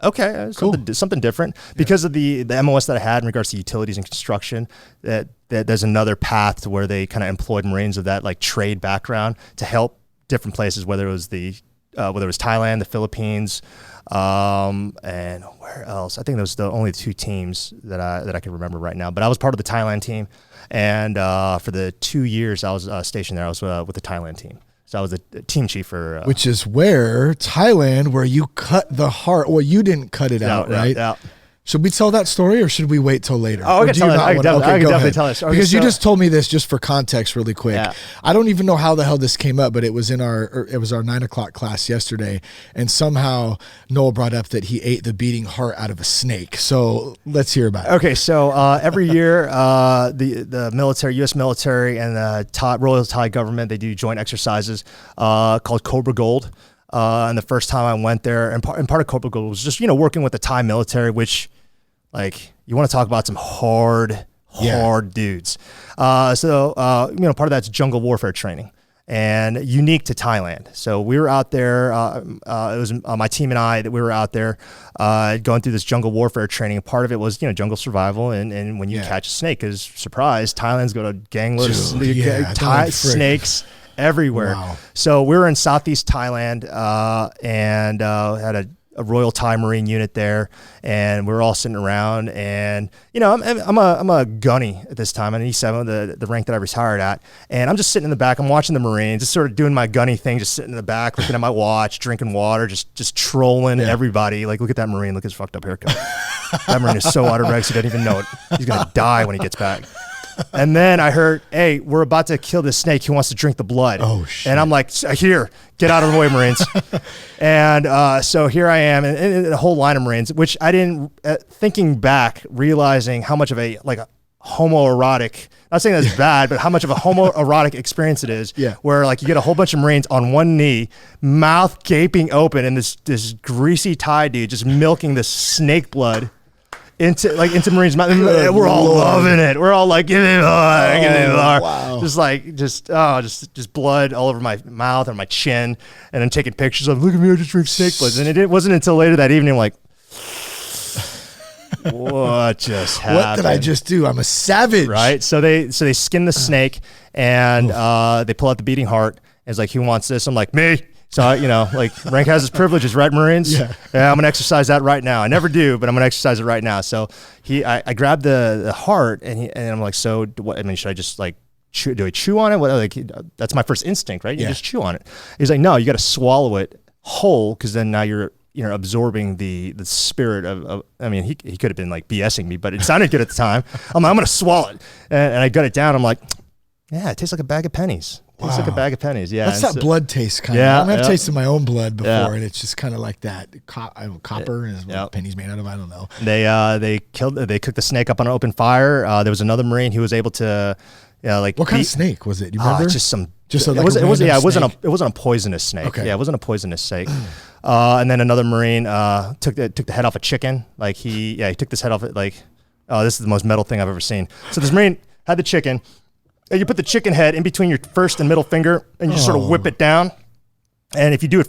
okay, cool. Something different. Because of the MOS that I had in regards to utilities and construction, that there's another path to where they kind of employed Marines of that like trade background to help different places, whether it was Thailand, the Philippines, and where else? I think those are the only two teams that I can remember right now. But I was part of the Thailand team, and for the 2 years I was stationed there, I was with the Thailand team. So I was a team chief for... Which is where Thailand, where you cut the heart. Well, you didn't cut it out, right? Yeah. Should we tell that story, or should we wait till later? Oh, I can definitely tell it. Because you just told me this just for context really quick. Yeah. I don't even know how the hell this came up, but it was our 9 o'clock class yesterday, and somehow Noel brought up that he ate the beating heart out of a snake. So let's hear about it. Okay, so every year the military, U.S. military, and the Royal Thai government, they do joint exercises called Cobra Gold. And the first time I went there, and part of Cobra Gold was just, working with the Thai military, which, like, you want to talk about some hard dudes. So part of that's jungle warfare training, and unique to Thailand. So we were out there, it was my team and I that we were out there going through this jungle warfare training. Part of it was, jungle survival, and when you catch a snake, because surprise, Thailand's got a gangload of snakes everywhere. Wow. So we were in Southeast Thailand and had a Royal Thai Marine unit there, and we were all sitting around, and I'm a gunny at this time. I'm an E7, the rank that I retired at, and I'm just sitting in the back. I'm watching the Marines, just sort of doing my gunny thing, just sitting in the back, looking at my watch, drinking water, just trolling everybody. Like, look at that Marine, look at his fucked up haircut. That Marine is so out of regs, he doesn't even know it. He's gonna die when he gets back. And then I heard, hey, we're about to kill this snake. He wants to drink the blood. Oh, shit. And I'm like, here, get out of the way, Marines. And so here I am, and a whole line of Marines, which I didn't, thinking back, realizing how much of a homoerotic, not saying that's bad, but how much of a homoerotic experience it is. Yeah. Where like you get a whole bunch of Marines on one knee, mouth gaping open, and this greasy Thai dude just milking this snake blood into Marines' mouth. We're all loving it. We're all like, give me more, give me more. Wow. Just blood all over my mouth and my chin, and then taking pictures of, look at me, I just drink snake blood. And it wasn't until later that evening, I'm like, what just happened? What did I just do? I'm a savage. Right? So they skin the snake, and they pull out the beating heart. And it's like, who wants this? I'm like, me. So, rank has its privileges, right, Marines? Yeah. I'm going to exercise that right now. I never do, but I'm going to exercise it right now. So I grabbed the heart, and I'm like, so what? I mean, should I just chew? Do I chew on it? That's my first instinct, right? You just chew on it. He's like, no, you got to swallow it whole, because then now you're absorbing the spirit of I mean, he could have been like BSing me, but it sounded good at the time. I'm going to swallow it. And I got it down. I'm like, yeah, it tastes like a bag of pennies. Tastes like a bag of pennies. Yeah. That's that blood taste kind of. I've tasted my own blood before, and it's just kind of like that. Copper is what pennies made out of. I don't know. They cooked the snake up on an open fire. There was another Marine who was able to, what kind of snake was it? Do you remember? It wasn't a poisonous snake. Okay. Yeah, it wasn't a poisonous snake. And then another Marine took the head off a chicken. Like he took this head off it. Like, oh, this is the most metal thing I've ever seen. So this Marine had the chicken. And you put the chicken head in between your first and middle finger, and you just sort of whip it down. And if you do it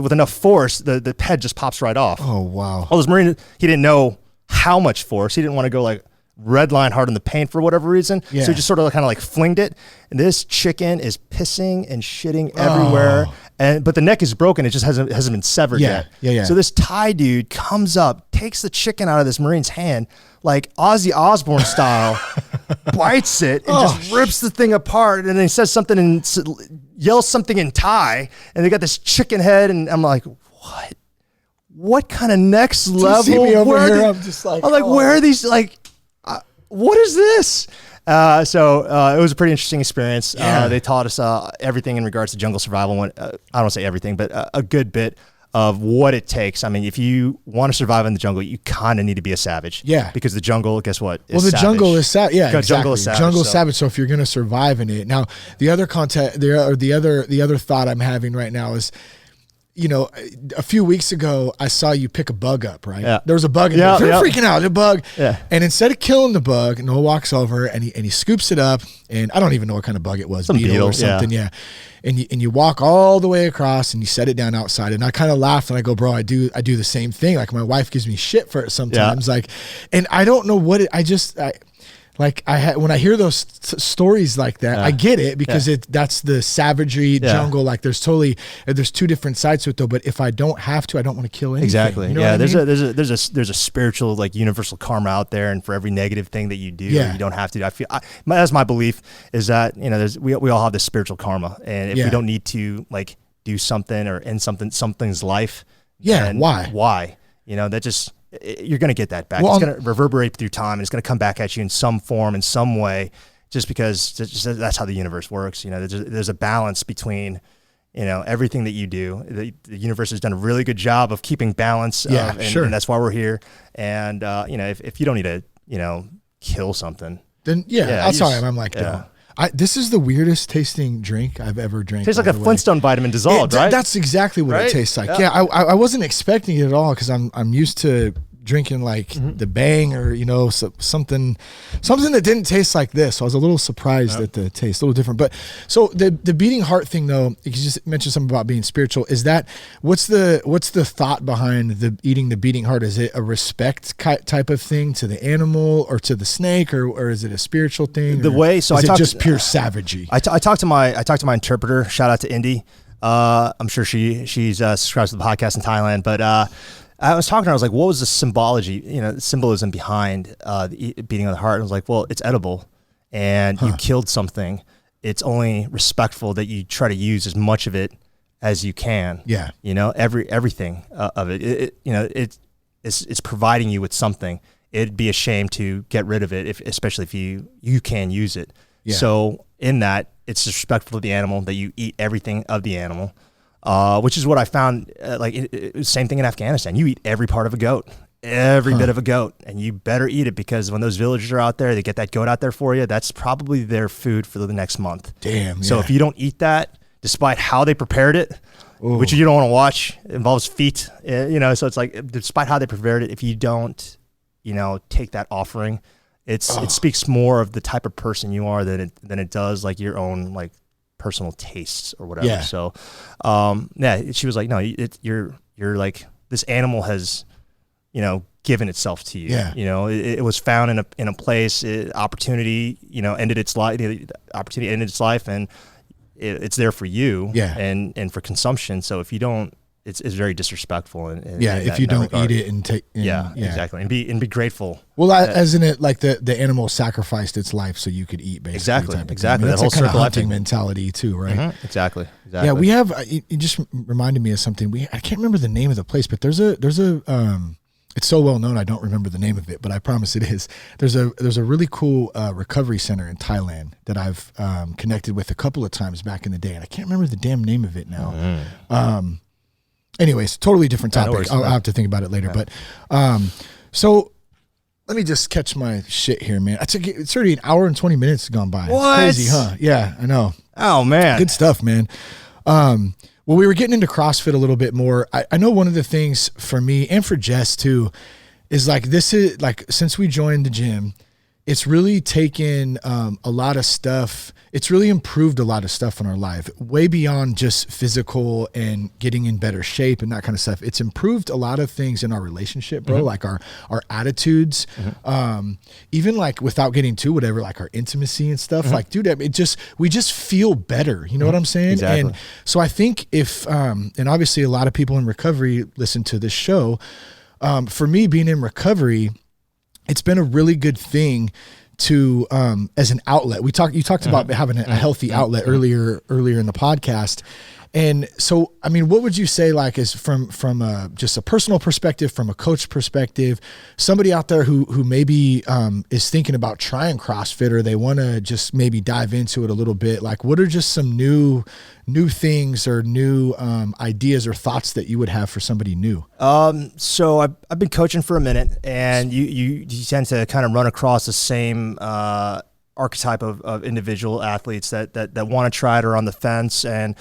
with enough force, the head just pops right off. Oh, wow. Well, this Marine, he didn't know how much force. He didn't want to go like red line hard in the paint for whatever reason. Yeah. So he just sort of kind of like flinged it. And this chicken is pissing and shitting everywhere. But the neck is broken. It just hasn't been severed yet. Yeah. So this Thai dude comes up, takes the chicken out of this Marine's hand, like Ozzy Osbourne style, bites it, and just rips the thing apart. And then he says something and yells something in Thai. And they got this chicken head. And I'm like, what? What kind of next level? See me over here, I'm just like, where are these, what is this? So it was a pretty interesting experience. Yeah. They taught us everything in regards to jungle survival. I don't say everything, but a good bit of what it takes. I mean, if you want to survive in the jungle, you kind of need to be a savage. Yeah. Because the jungle, guess what? Jungle is savage. Yeah, exactly. Jungle is savage. Jungle is savage. So if you're going to survive in it, now the other the other thought I'm having right now is, a few weeks ago, I saw you pick a bug up, right? Yeah. There was a bug in there. They're freaking out, a bug. Yeah. And instead of killing the bug, Noel walks over and he scoops it up, and I don't even know what kind of bug it was, some beetle or something, yeah. And you walk all the way across and you set it down outside. And I kind of laughed and I go, bro, I do the same thing. Like my wife gives me shit for it sometimes. Yeah. And I don't know what when I hear those stories like that, I get it, because that's the savagery jungle. Like there's two different sides to it though. But if I don't have to, I don't want to kill anything. Exactly. You know what I mean? There's a spiritual, like, universal karma out there, and for every negative thing that you do, you don't have to. That's my belief, is that we all have this spiritual karma, and if we don't need to like do something or end something's life, why? That just. You're going to get that back. It's going to reverberate through time, and it's going to come back at you in some form, in some way, just because that's how the universe works. There's a balance between, everything that you do. The universe has done a really good job of keeping balance. And that's why we're here. And, if you don't need to, kill something, then I'm like, no. This is the weirdest tasting drink I've ever drank. Tastes like a Flintstone vitamin dissolved, right? That's exactly what it tastes like. Yeah, I wasn't expecting it at all, because I'm used to drinking like the Bang or something that didn't taste like this. So I was a little surprised at the taste, a little different. But so the beating heart thing though, you just mentioned something about being spiritual. Is that what's the thought behind eating the beating heart? Is it a respect type of thing to the animal or to the snake, or is it a spiritual thing? Just pure savagery? I talked to my interpreter. Shout out to Indy. I'm sure she's subscribed to the podcast in Thailand, but. I was talking to her, I was like, what was the symbolism behind the beating of the heart? And I was like, well, it's edible, and you killed something. It's only respectful that you try to use as much of it as you can. Yeah. Everything of it. It's providing you with something. it'd be a shame to get rid of it, especially if you can use it. Yeah. So in that, it's disrespectful to the animal that you eat everything of the animal, which is what I found. Same thing in Afghanistan. You eat every part of a goat, every bit of a goat, and you better eat it, because when those villagers are out there, they get that goat out there for you. That's probably their food for the next month. Damn. So if you don't eat that, despite how they prepared it, Ooh. Which you don't want to watch, it involves feet, so it's like, despite how they prepared it, if you don't, take that offering, it speaks more of the type of person you are than it does like your own like personal tastes or whatever. Yeah. So, she was like, no, you're like, this animal has, given itself to you. Yeah. It was found in a place, opportunity, ended its life, the opportunity ended its life, and it's there for you. Yeah. And for consumption. So if you don't, it's very disrespectful. If you don't eat it and take, exactly. And be grateful. Well, as in it, like the animal sacrificed its life so you could eat, basically. Exactly. That's that whole a kind of circle hunting mentality too, right? Mm-hmm. Exactly. Yeah, we have. It just reminded me of something. I can't remember the name of the place, but there's a. It's so well known, I don't remember the name of it, but I promise it is. There's a really cool recovery center in Thailand that I've connected with a couple of times back in the day, and I can't remember the damn name of it now. Anyways, totally different topic. I'll have to think about it later. Yeah. But so let me just catch my shit here, man. It's already an hour and 20 minutes gone by. What? Crazy, huh? Yeah, I know. Oh man, good stuff, man. Well, we were getting into CrossFit a little bit more. I know one of the things for me and for Jess too is like, this is like, since we joined the gym, it's really taken a lot of stuff. It's really improved a lot of stuff in our life, way beyond just physical and getting in better shape and that kind of stuff. It's improved a lot of things in our relationship, bro, like our attitudes, even like without getting to whatever, like our intimacy and stuff. Like, dude, we just feel better. You know what I'm saying? Exactly. And so I think if, and obviously a lot of people in recovery listen to this show. For me, being in recovery, it's been a really good thing to, as an outlet. You talked about having a healthy outlet earlier in the podcast. And so, I mean, what would you say, like, is from just a personal perspective, from a coach perspective, somebody out there who maybe is thinking about trying CrossFit, or they want to just maybe dive into it a little bit? Like, what are just some new things or new ideas or thoughts that you would have for somebody new? So I've been coaching for a minute, and you tend to kind of run across the same archetype of individual athletes that want to try it or on the fence. And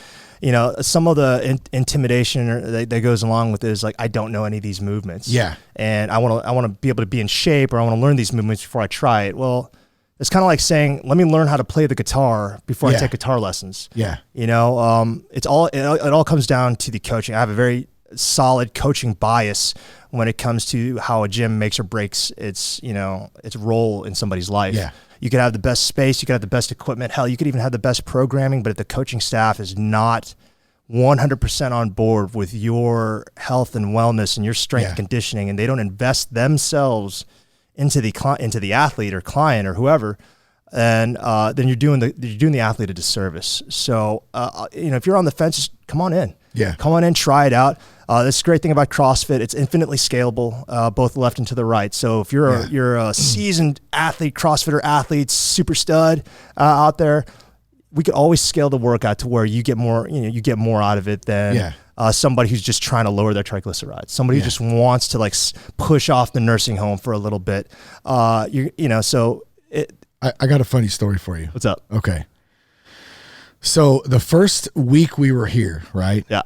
some of the intimidation that goes along with it is like, I don't know any of these movements. Yeah. And I want to be able to be in shape, or I want to learn these movements before I try it. Well, it's kind of like saying, let me learn how to play the guitar before I take guitar lessons. Yeah. It all comes down to the coaching. I have a very solid coaching bias when it comes to how a gym makes or breaks its role in somebody's life. Yeah. You could have the best space, you could have the best equipment, hell, you could even have the best programming, but if the coaching staff is not 100% on board with your health and wellness and your strength and conditioning, and they don't invest themselves into the athlete or client or whoever, then you're doing the athlete a disservice. So if you're on the fence, just come on in. Yeah. Come on in, try it out. That's the great thing about CrossFit. It's infinitely scalable, both left and to the right. So if you're a seasoned athlete, CrossFitter athlete, super stud out there, we could always scale the workout to where you get more out of it than somebody who's just trying to lower their triglycerides. Somebody who just wants to like push off the nursing home for a little bit. I got a funny story for you. What's up? Okay. So the first week we were here, right? Yeah.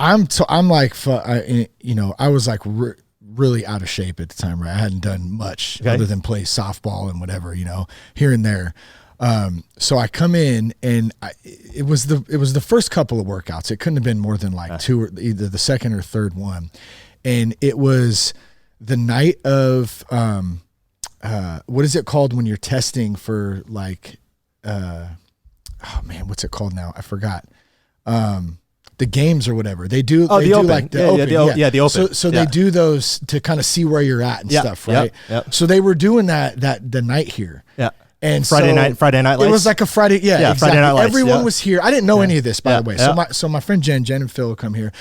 I was like really out of shape at the time, right? I hadn't done much other than play softball and whatever, here and there. So I come in, and it was the first couple of workouts. It couldn't have been more than like two, or either the second or third one. And it was the night of, what is it called when you're testing for like, oh man, what's it called now? I forgot. The games or whatever they do. Oh, the open. The open. So they do those to kind of see where you're at and stuff, right? Yep. So they were doing that the night here. Yeah. And Friday night lights. It was like a Friday, yeah, exactly. Friday night lights. Everyone was here. I didn't know any of this, by the way. Yeah. So my friend Jen and Phil come here.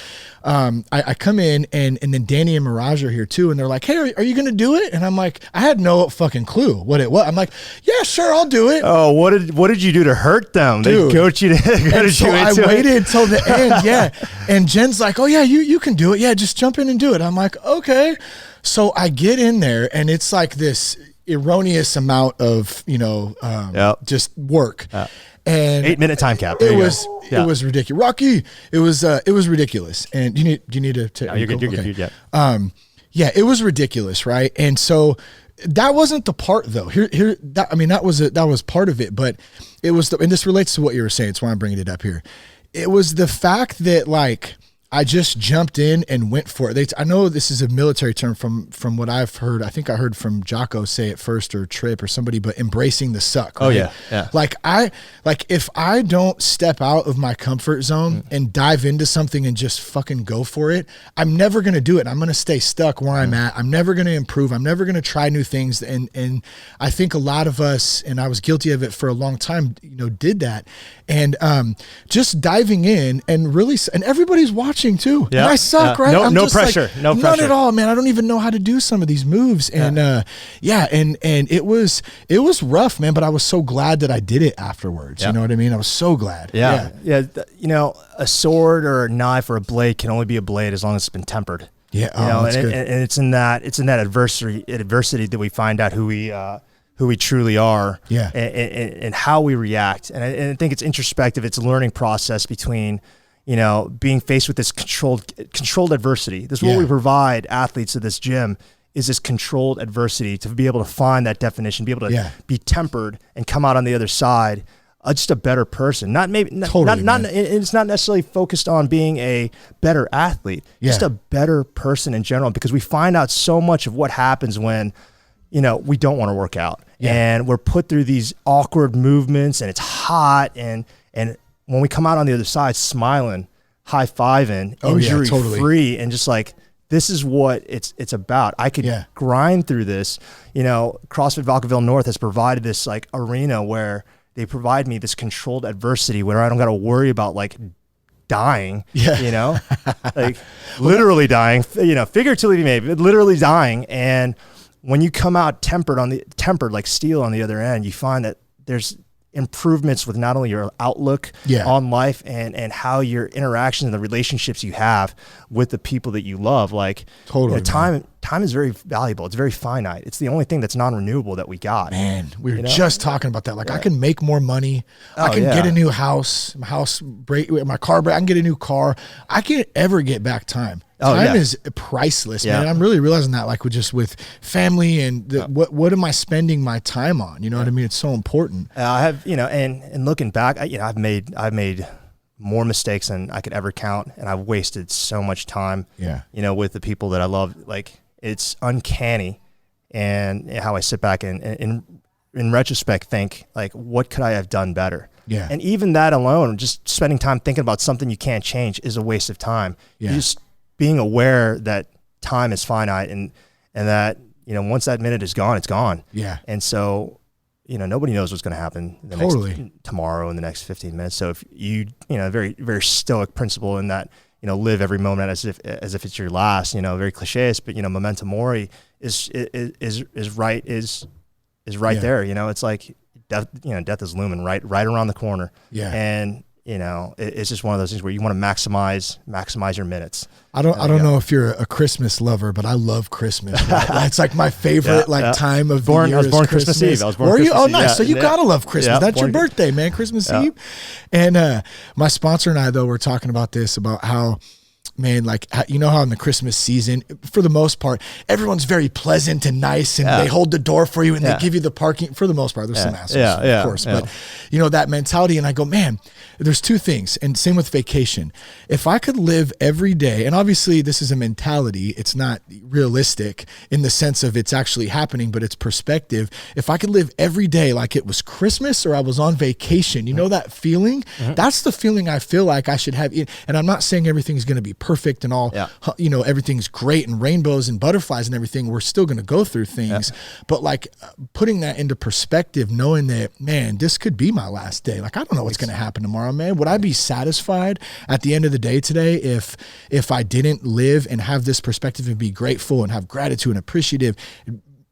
I come in and then Danny and Mirage are here too, and they're like, "Hey, are you gonna do it?" And I'm like, I had no fucking clue what it was. I'm like, "Yeah, sure, I'll do it." Oh, what did you do to hurt them? Dude. They coached you to So I waited till the end, yeah. And Jen's like, "Oh yeah, you can do it. Yeah, just jump in and do it." I'm like, "Okay." So I get in there, and it's like this erroneous amount of just work. And 8-minute time cap. It was ridiculous. Rocky, it was ridiculous. And do you need to No, you're good. You're good. Yeah. Yeah, it was ridiculous, right? And so that wasn't the part though. That was part of it, but it was and this relates to what you were saying. It's why I'm bringing it up here. It was the fact that like I just jumped in and went for it. I know this is a military term from what I've heard. I think I heard from Jocko say it first, or Trip or somebody, but embracing the suck. Right? Oh yeah. Like if I don't step out of my comfort zone and dive into something and just fucking go for it, I'm never going to do it. I'm going to stay stuck where I'm at. I'm never going to improve. I'm never going to try new things. And I think a lot of us, and I was guilty of it for a long time, did that. And just diving in and really, and everybody's watching too. Yeah. And I suck, right? No pressure. No pressure. None at all, man. I don't even know how to do some of these moves. And and it was rough, man, but I was so glad that I did it afterwards. You know what I mean? I was so glad. Yeah. A sword or a knife or a blade can only be a blade as long as it's been tempered. Yeah. That's good. And it's in that adversity that we find out who we truly are. Yeah. And how we react. And I think it's introspective. It's a learning process between being faced with this controlled adversity. This is what we provide athletes at this gym, is this controlled adversity, to be able to find that definition, be able to be tempered and come out on the other side just a better person. It's not necessarily focused on being a better athlete, just a better person in general, because we find out so much of what happens when we don't want to work out and we're put through these awkward movements and it's hot and when we come out on the other side smiling, high-fiving, injury-free, and just like, this is what it's about. I could grind through this. CrossFit Vacaville North has provided this like arena where they provide me this controlled adversity where I don't got to worry about like dying, like literally dying, figuratively maybe, but literally dying. And when you come out tempered like steel on the other end, you find that there's improvements with not only your outlook on life and how your interactions and the relationships you have with the people that you love. Like time is very valuable. It's very finite. It's the only thing that's non-renewable that we got. Man, we were just talking about that. Like I can make more money. I can get a new house. My car break. I can get a new car. I can't ever get back time. Time is priceless, man. I'm really realizing that, like with family and what am I spending my time on? You know what I mean? It's so important. I have, and looking back, I've made more mistakes than I could ever count, and I've wasted so much time. With the people that I love. Like, it's uncanny, and how I sit back and in retrospect think like, what could I have done better? Yeah. And even that alone, just spending time thinking about something you can't change, is a waste of time. Yeah. Just being aware that time is finite and that, once that minute is gone, it's gone. Yeah. And so, nobody knows what's going to happen tomorrow in the next 15 minutes. So if you, very, very stoic principle in that, live every moment as if it's your last, very cliches, but, memento mori is right there. It's like death is looming right around the corner. Yeah. And, it's just one of those things where you want to maximize your minutes. I don't know if you're a Christmas lover, but I love Christmas. Right? It's like my favorite time of the year. I was born Christmas Eve. Were you? Oh, nice. Yeah, so you gotta love Christmas. Yeah, That's your birthday, man. Christmas Eve. And my sponsor and I, though, were talking about this, about how, man, like, how in the Christmas season, for the most part, everyone's very pleasant and nice, and they hold the door for you and they give you the parking. For the most part, there's some assholes, of course. But that mentality. And I go, man, there's two things. And same with vacation. If I could live every day, and obviously this is a mentality, it's not realistic in the sense of it's actually happening, but it's perspective. If I could live every day like it was Christmas or I was on vacation, that feeling, that's the feeling I feel like I should have. And I'm not saying everything's going to be perfect and all, everything's great and rainbows and butterflies and everything. We're still going to go through things, but like putting that into perspective, knowing that, man, this could be my last day. Like, I don't know what's going to happen tomorrow, man. Would I be satisfied at the end of the day today if I didn't live and have this perspective and be grateful and have gratitude and appreciative,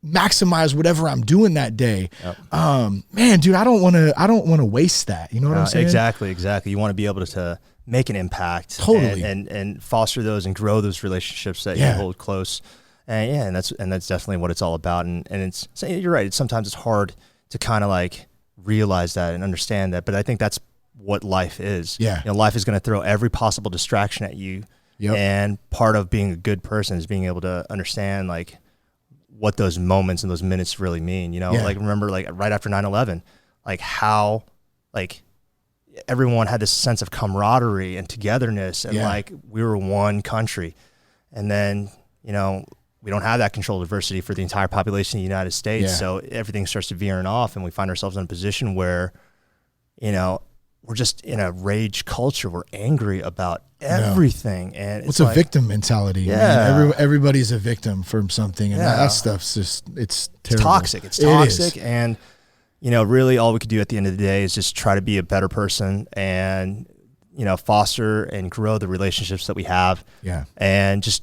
maximize whatever I'm doing that day? Man, dude, I don't want to waste that. You know what I'm saying? Exactly. You want to be able to make an impact, totally, and foster those and grow those relationships that you hold close. And that's definitely what it's all about. And it's, you're right. Sometimes it's hard to kind of like realize that and understand that, but I think that's what life is. Life is going to throw every possible distraction at you. And part of being a good person is being able to understand like what those moments and those minutes really mean. Like remember like right after 9/11, like how like everyone had this sense of camaraderie and togetherness, and like we were one country. And then, we don't have that controlled diversity for the entire population of the United States. So everything starts to veering off, and we find ourselves in a position where, we're just in a rage culture. We're angry about everything. And it's a victim mentality. Man. Everybody's a victim from something. And that stuff's just, it's terrible. It's toxic. And, really all we could do at the end of the day is just try to be a better person and, foster and grow the relationships that we have. And just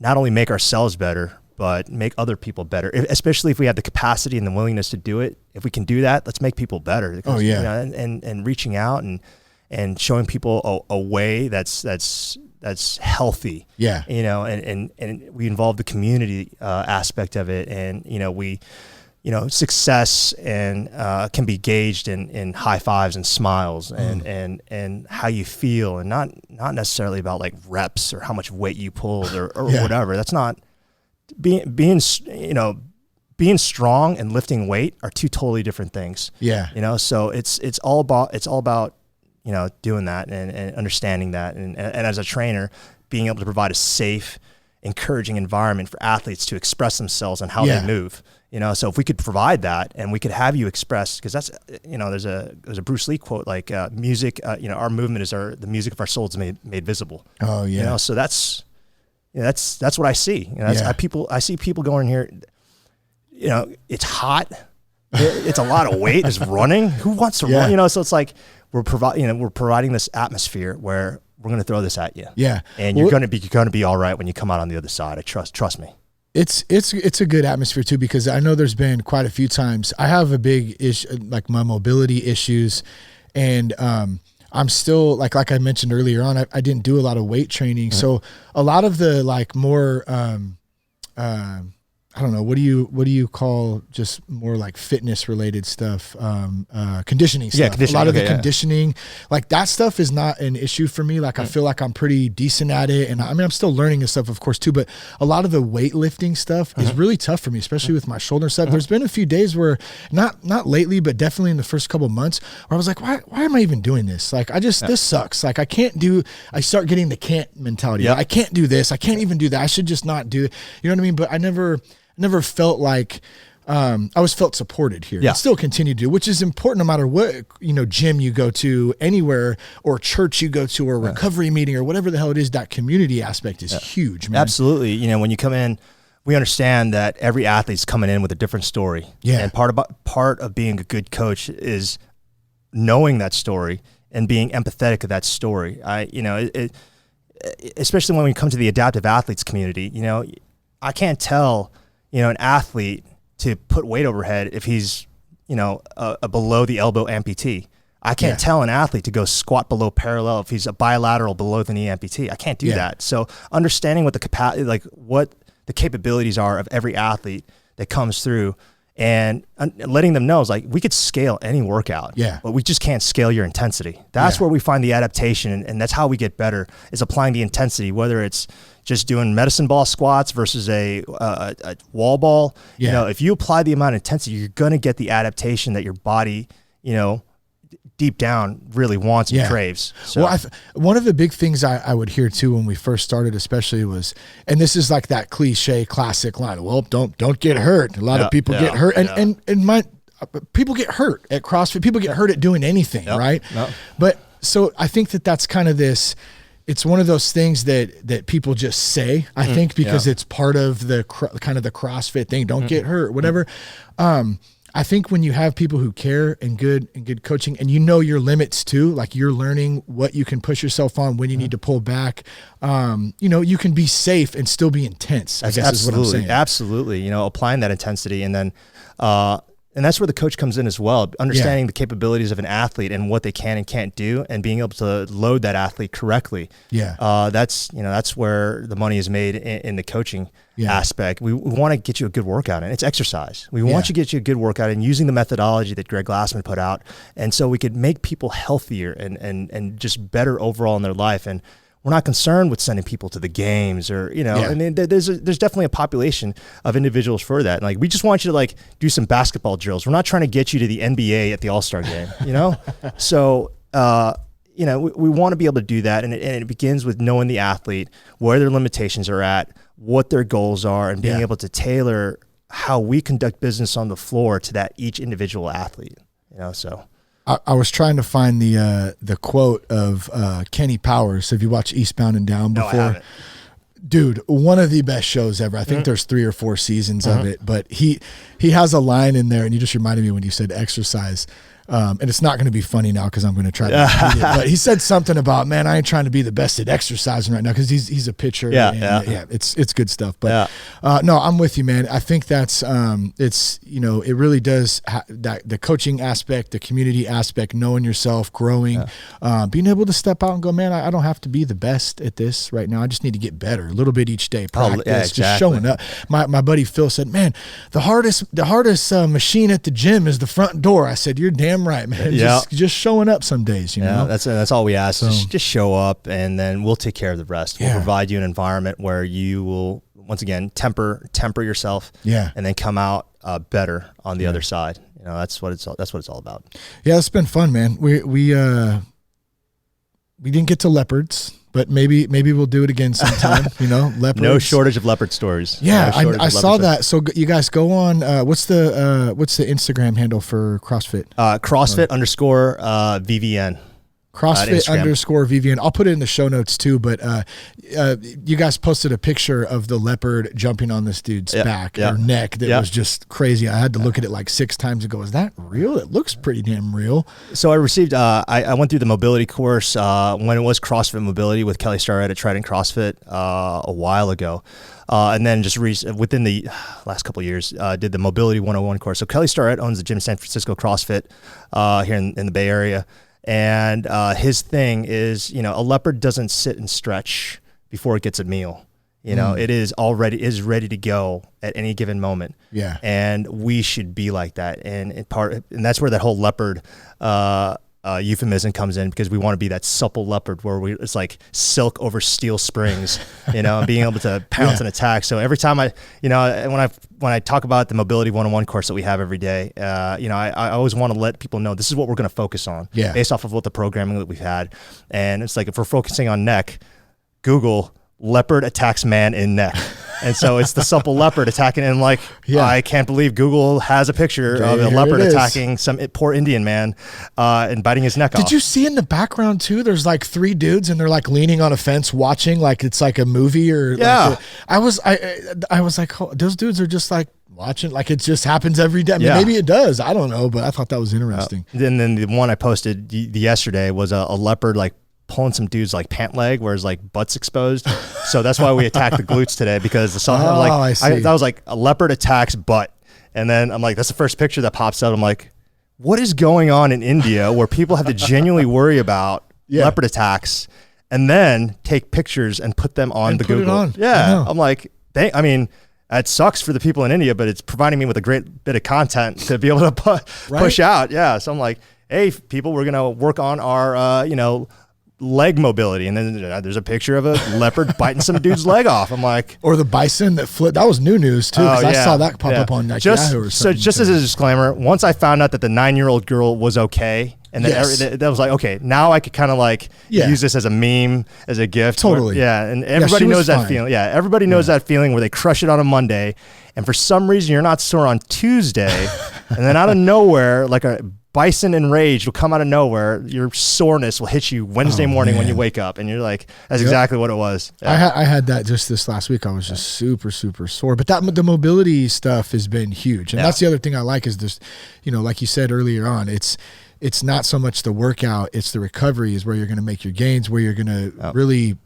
not only make ourselves better, but make other people better, especially if we have the capacity and the willingness to do it. If we can do that, let's make people better. Because, and reaching out and showing people a way that's healthy. And we involve the community aspect of it, and we success and can be gauged in high fives and smiles and how you feel, and not necessarily about like reps or how much weight you pulled or whatever. That's not being strong and lifting weight are two totally different things. So it's all about doing that and understanding that, and as a trainer, being able to provide a safe, encouraging environment for athletes to express themselves and how they move. So if we could provide that, and we could have you express, because that's, there's a Bruce Lee quote, like music, our movement is the music of our souls made visible. So that's what I see. I see people going here, it's hot. It's a lot of weight, it's running. Who wants to run? So it's like we're providing this atmosphere where we're going to throw this at you. And you're going to be all right when you come out on the other side. Trust me. It's a good atmosphere too, because I know there's been quite a few times I have a big issue, like my mobility issues, and I'm still like I mentioned earlier on, I didn't do a lot of weight training. So a lot of the like more, I don't know, what do you call just more like fitness related stuff, conditioning stuff. Conditioning, a lot of the conditioning, like that stuff is not an issue for me. Like I feel like I'm pretty decent at it. And I mean, I'm still learning this stuff, of course, too, but a lot of the weightlifting stuff is really tough for me, especially with my shoulder stuff. There's been a few days where not lately, but definitely in the first couple of months where I was like, why am I even doing this? Like, this sucks. Like I start getting the can't mentality. I can't do this. I can't even do that. I should just not do it. You know what I mean? But I never felt like I was felt supported here. And still continue to do, which is important no matter what, gym you go to, anywhere, or church you go to, or recovery meeting, or whatever the hell it is. That community aspect is huge, man. Absolutely. When you come in, we understand that every athlete's coming in with a different story. And part of being a good coach is knowing that story and being empathetic of that story. Especially when we come to the adaptive athletes community, I can't tell an athlete to put weight overhead if he's, a below the elbow amputee. I can't tell an athlete to go squat below parallel if he's a bilateral below the knee amputee. I can't do that. So understanding what the capacity, like what the capabilities are of every athlete that comes through, and letting them know is like, we could scale any workout, but we just can't scale your intensity. That's where we find the adaptation, and that's how we get better, is applying the intensity, whether it's just doing medicine ball squats versus a wall ball. If you apply the amount of intensity, you're going to get the adaptation that your body, deep down really wants and craves. So. Well, one of the big things I would hear too when we first started, especially was, and this is like that cliche classic line, well, don't get hurt. A lot of people get hurt, and people get hurt at CrossFit. People get hurt at doing anything, right? Yep. But so I think that's kind of this. It's one of those things that people just say, I think, because it's part of the kind of the CrossFit thing. Don't get hurt, whatever. I think when you have people who care and good coaching, and you know your limits too, like you're learning what you can push yourself on, when you need to pull back, you can be safe and still be intense, I guess is what I'm saying. Absolutely. Applying that intensity, and then, and that's where the coach comes in as well, understanding the capabilities of an athlete and what they can and can't do, and being able to load that athlete correctly. That's where the money is made in the coaching aspect. We want to get you a good workout, and it's exercise. We want to get you a good workout, and using the methodology that Greg Glassman put out, and so we could make people healthier and just better overall in their life. And we're not concerned with sending people to the games or, I mean, there's definitely a population of individuals for that. And like, we just want you to do some basketball drills. We're not trying to get you to the NBA at the All-Star game, So, we want to be able to do that. And it begins with knowing the athlete, where their limitations are at, what their goals are, and being able to tailor how we conduct business on the floor to that each individual athlete, so. I was trying to find the quote of Kenny Powers. Have you watched Eastbound and Down before? No, I haven't. Dude, one of the best shows ever. I think there's 3 or 4 seasons of it, but he has a line in there, and you just reminded me when you said exercise. And it's not going to be funny now because I'm going to try to repeat it. But he said something about, man, I ain't trying to be the best at exercising right now, because he's a pitcher. It's good stuff. But no, I'm with you, man. I think that's it really does that the coaching aspect, the community aspect, knowing yourself, growing, being able to step out and go, man, I don't have to be the best at this right now. I just need to get better a little bit each day. Practice, just showing up. My buddy Phil said, man, the hardest machine at the gym is the front door. I said, you're damn right, man. Just showing up some days, that's all we ask. So, just show up, and then we'll take care of the rest. We'll provide you an environment where you will, once again, temper yourself, and then come out better on the other side. That's what it's all about. Yeah, it's been fun, man. We didn't get to leopards, but maybe we'll do it again sometime. Leopards. No shortage of leopard stories. Yeah, I saw that. So you guys go on. What's the Instagram handle for CrossFit? CrossFit_VVN. CrossFit_VVN. I'll put it in the show notes too, but you guys posted a picture of the leopard jumping on this dude's back or neck that was just crazy. I had to look at it like 6 times and go, is that real? It looks pretty damn real. So I received, I went through the mobility course when it was CrossFit Mobility with Kelly Starrett at Trident CrossFit a while ago. And then just within the last couple of years, did the Mobility 101 course. So Kelly Starrett owns the gym San Francisco CrossFit here in the Bay Area. And his thing is, a leopard doesn't sit and stretch before it gets a meal. It is ready to go at any given moment. Yeah. And we should be like that. And that's where that whole leopard euphemism comes in, because we want to be that supple leopard where it's like silk over steel springs, and being able to pounce and attack. So every time when I talk about the Mobility 101 course that we have every day, I always want to let people know this is what we're going to focus on based off of what the programming that we've had. And it's like, if we're focusing on neck, Google leopard attacks man in neck. And so it's the supple leopard attacking, and I can't believe Google has a picture of a leopard attacking some poor Indian man and biting his neck off. Did you see in the background too? There's 3 dudes, and they're leaning on a fence watching, like it's like a movie or I was like, oh, those dudes are just watching, like it just happens every day. I mean, maybe it does. I don't know, but I thought that was interesting. Then the one I posted yesterday was a leopard pulling some dude's pant leg where his butt's exposed. So that's why we attacked the glutes today, because that was a leopard attacks butt. And then I'm like, that's the first picture that pops out. I'm like, what is going on in India where people have to genuinely worry about leopard attacks and then take pictures and put them on the Google? Yeah. I'm like, it sucks for the people in India, but it's providing me with a great bit of content to be able to push out. Yeah. So I'm like, hey, people, we're going to work on our, leg mobility. And then there's a picture of a leopard biting some dude's leg off. I'm like, or the bison that flipped. That was new news too, because I saw that pop up on Yahoo or something. So just as a disclaimer, once I found out that the 9-year-old girl was okay, And then that was like, okay, now I could kind of like use this as a meme, as a gift. Totally. And everybody knows that feeling. Yeah, everybody knows that feeling where they crush it on a Monday, and for some reason you're not sore on Tuesday, and then out of nowhere, like a bison enraged will come out of nowhere. Your soreness will hit you Wednesday morning when you wake up, and you're like, that's exactly what it was. Yeah. I had that just this last week. I was just super sore, but the mobility stuff has been huge, and that's the other thing I like is this, like you said earlier on, it's not so much the workout, it's the recovery is where you're going to make your gains, where you're going to really,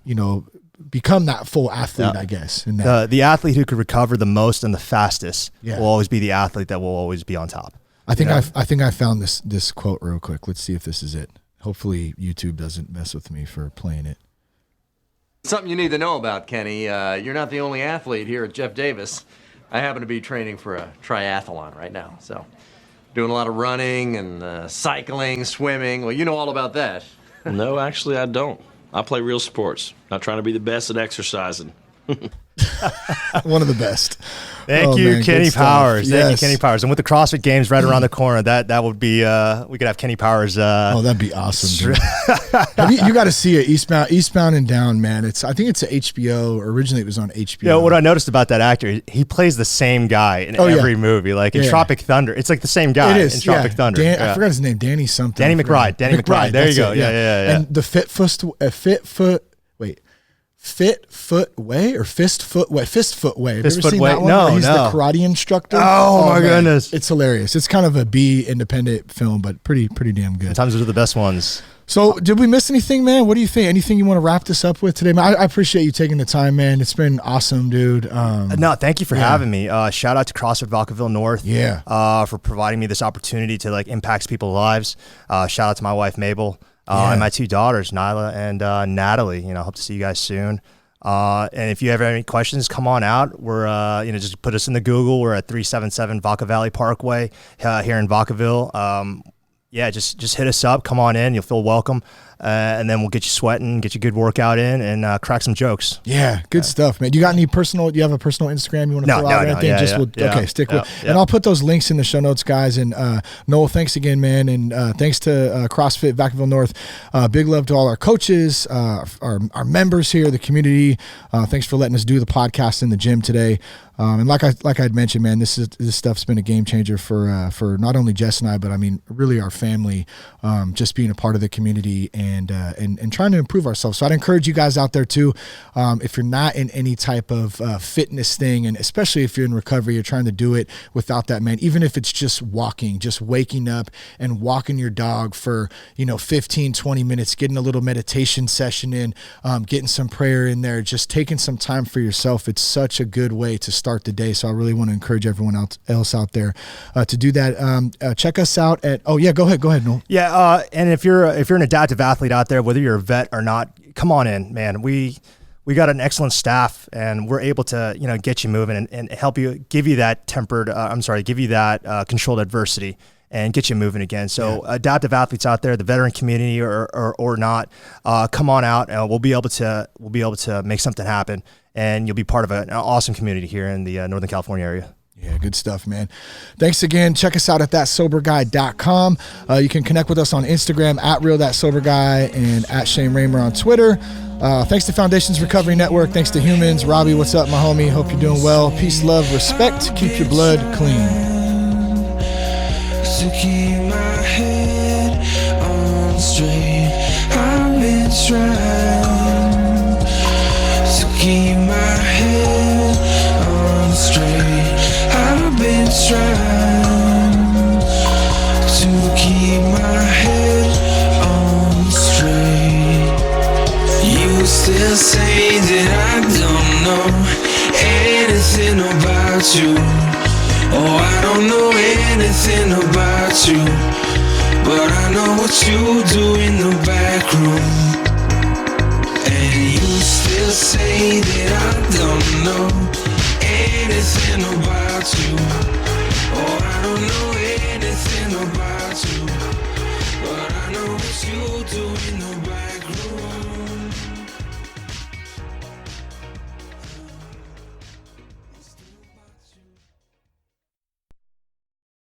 become that full athlete, I guess. And the athlete who could recover the most and the fastest will always be the athlete that will always be on top. I think I found this quote real quick. Let's see if this is it. Hopefully YouTube doesn't mess with me for playing it. Something you need to know about, Kenny. You're not the only athlete here at Jeff Davis. I happen to be training for a triathlon right now, so doing a lot of running and cycling, swimming. Well, you know all about that. No, actually, I don't. I play real sports. Not trying to be the best at exercising. One of the best. Thank you, man, Kenny Powers. Yes. Thank you, Kenny Powers. And with the CrossFit Games right around the corner, that would be we could have Kenny Powers. That'd be awesome. You got to see it. Eastbound and Down, man. I think it's a HBO. Originally, it was on HBO. Yeah, what I noticed about that actor, he plays the same guy in every movie. Like in Tropic Thunder, it's like the same guy in Tropic Thunder. I forgot his name. Danny something. Danny McBride. Danny McBride. There you go. Yeah. And the Fit Foot Way or Fist Foot Way? Fist Foot Way. Have you ever seen that one? No, he's the karate instructor. Oh my goodness. It's hilarious. It's kind of a B independent film, but pretty damn good. Sometimes those are the best ones. So did we miss anything, man? What do you think? Anything you want to wrap this up with today, man? I appreciate you taking the time, man. It's been awesome, dude. No, thank you for having me. Shout out to CrossFit Vacaville North. For providing me this opportunity to like impact people's lives. Shout out to my wife, Mabel. And my two daughters, Nyla and Natalie. Hope to see you guys soon. And if you have any questions, come on out. We're, just put us in the Google. We're at 377 Vaca Valley Parkway here in Vacaville. Just hit us up. Come on in. You'll feel welcome. And then we'll get you sweating, get you a good workout in, and crack some jokes. Yeah, good stuff, man. Do you got any personal? Do you have a personal Instagram you want to throw out or anything? Okay, stick with. And I'll put those links in the show notes, guys. And Noel, thanks again, man. And thanks to CrossFit Vacaville North. Big love to all our coaches, our members here, the community. Thanks for letting us do the podcast in the gym today. And like I'd mentioned, man, this stuff's been a game changer for not only Jess and I, but I mean really our family. Just being a part of the community and trying to improve ourselves. So I'd encourage you guys out there too. If you're not in any type of fitness thing, and especially if you're in recovery, you're trying to do it without that, man. Even if it's just walking, just waking up and walking your dog for 15, 20 minutes, getting a little meditation session in, getting some prayer in there, just taking some time for yourself. It's such a good way to start the day. So I really want to encourage everyone else out there to do that. Check us out at go ahead, Noel. And if you're an adaptive athlete out there, whether you're a vet or not, come on in, man. We got an excellent staff, and we're able to get you moving and help you, give you that controlled adversity and get you moving again. So adaptive athletes out there, the veteran community or not, come on out, and we'll be able to make something happen, and you'll be part of an awesome community here in the Northern California area. Yeah, good stuff, man. Thanks again. Check us out at thatsoberguy.com. You can connect with us on Instagram at realthatsoberguy and at Shane Raymer on Twitter. Thanks to Foundations Recovery Network. Thanks to Humans. Robbie, what's up, my homie? Hope you're doing well. Peace, love, respect. Keep your blood clean. To keep my head on straight, I've been trying to keep my head on straight. I've been trying to keep my head on straight. You still say that I don't know anything about you. Oh, I don't know anything about you, but I know what you do in the back room. And you still say that I don't know anything about you. Oh, I don't know anything about you, but I know what you do in the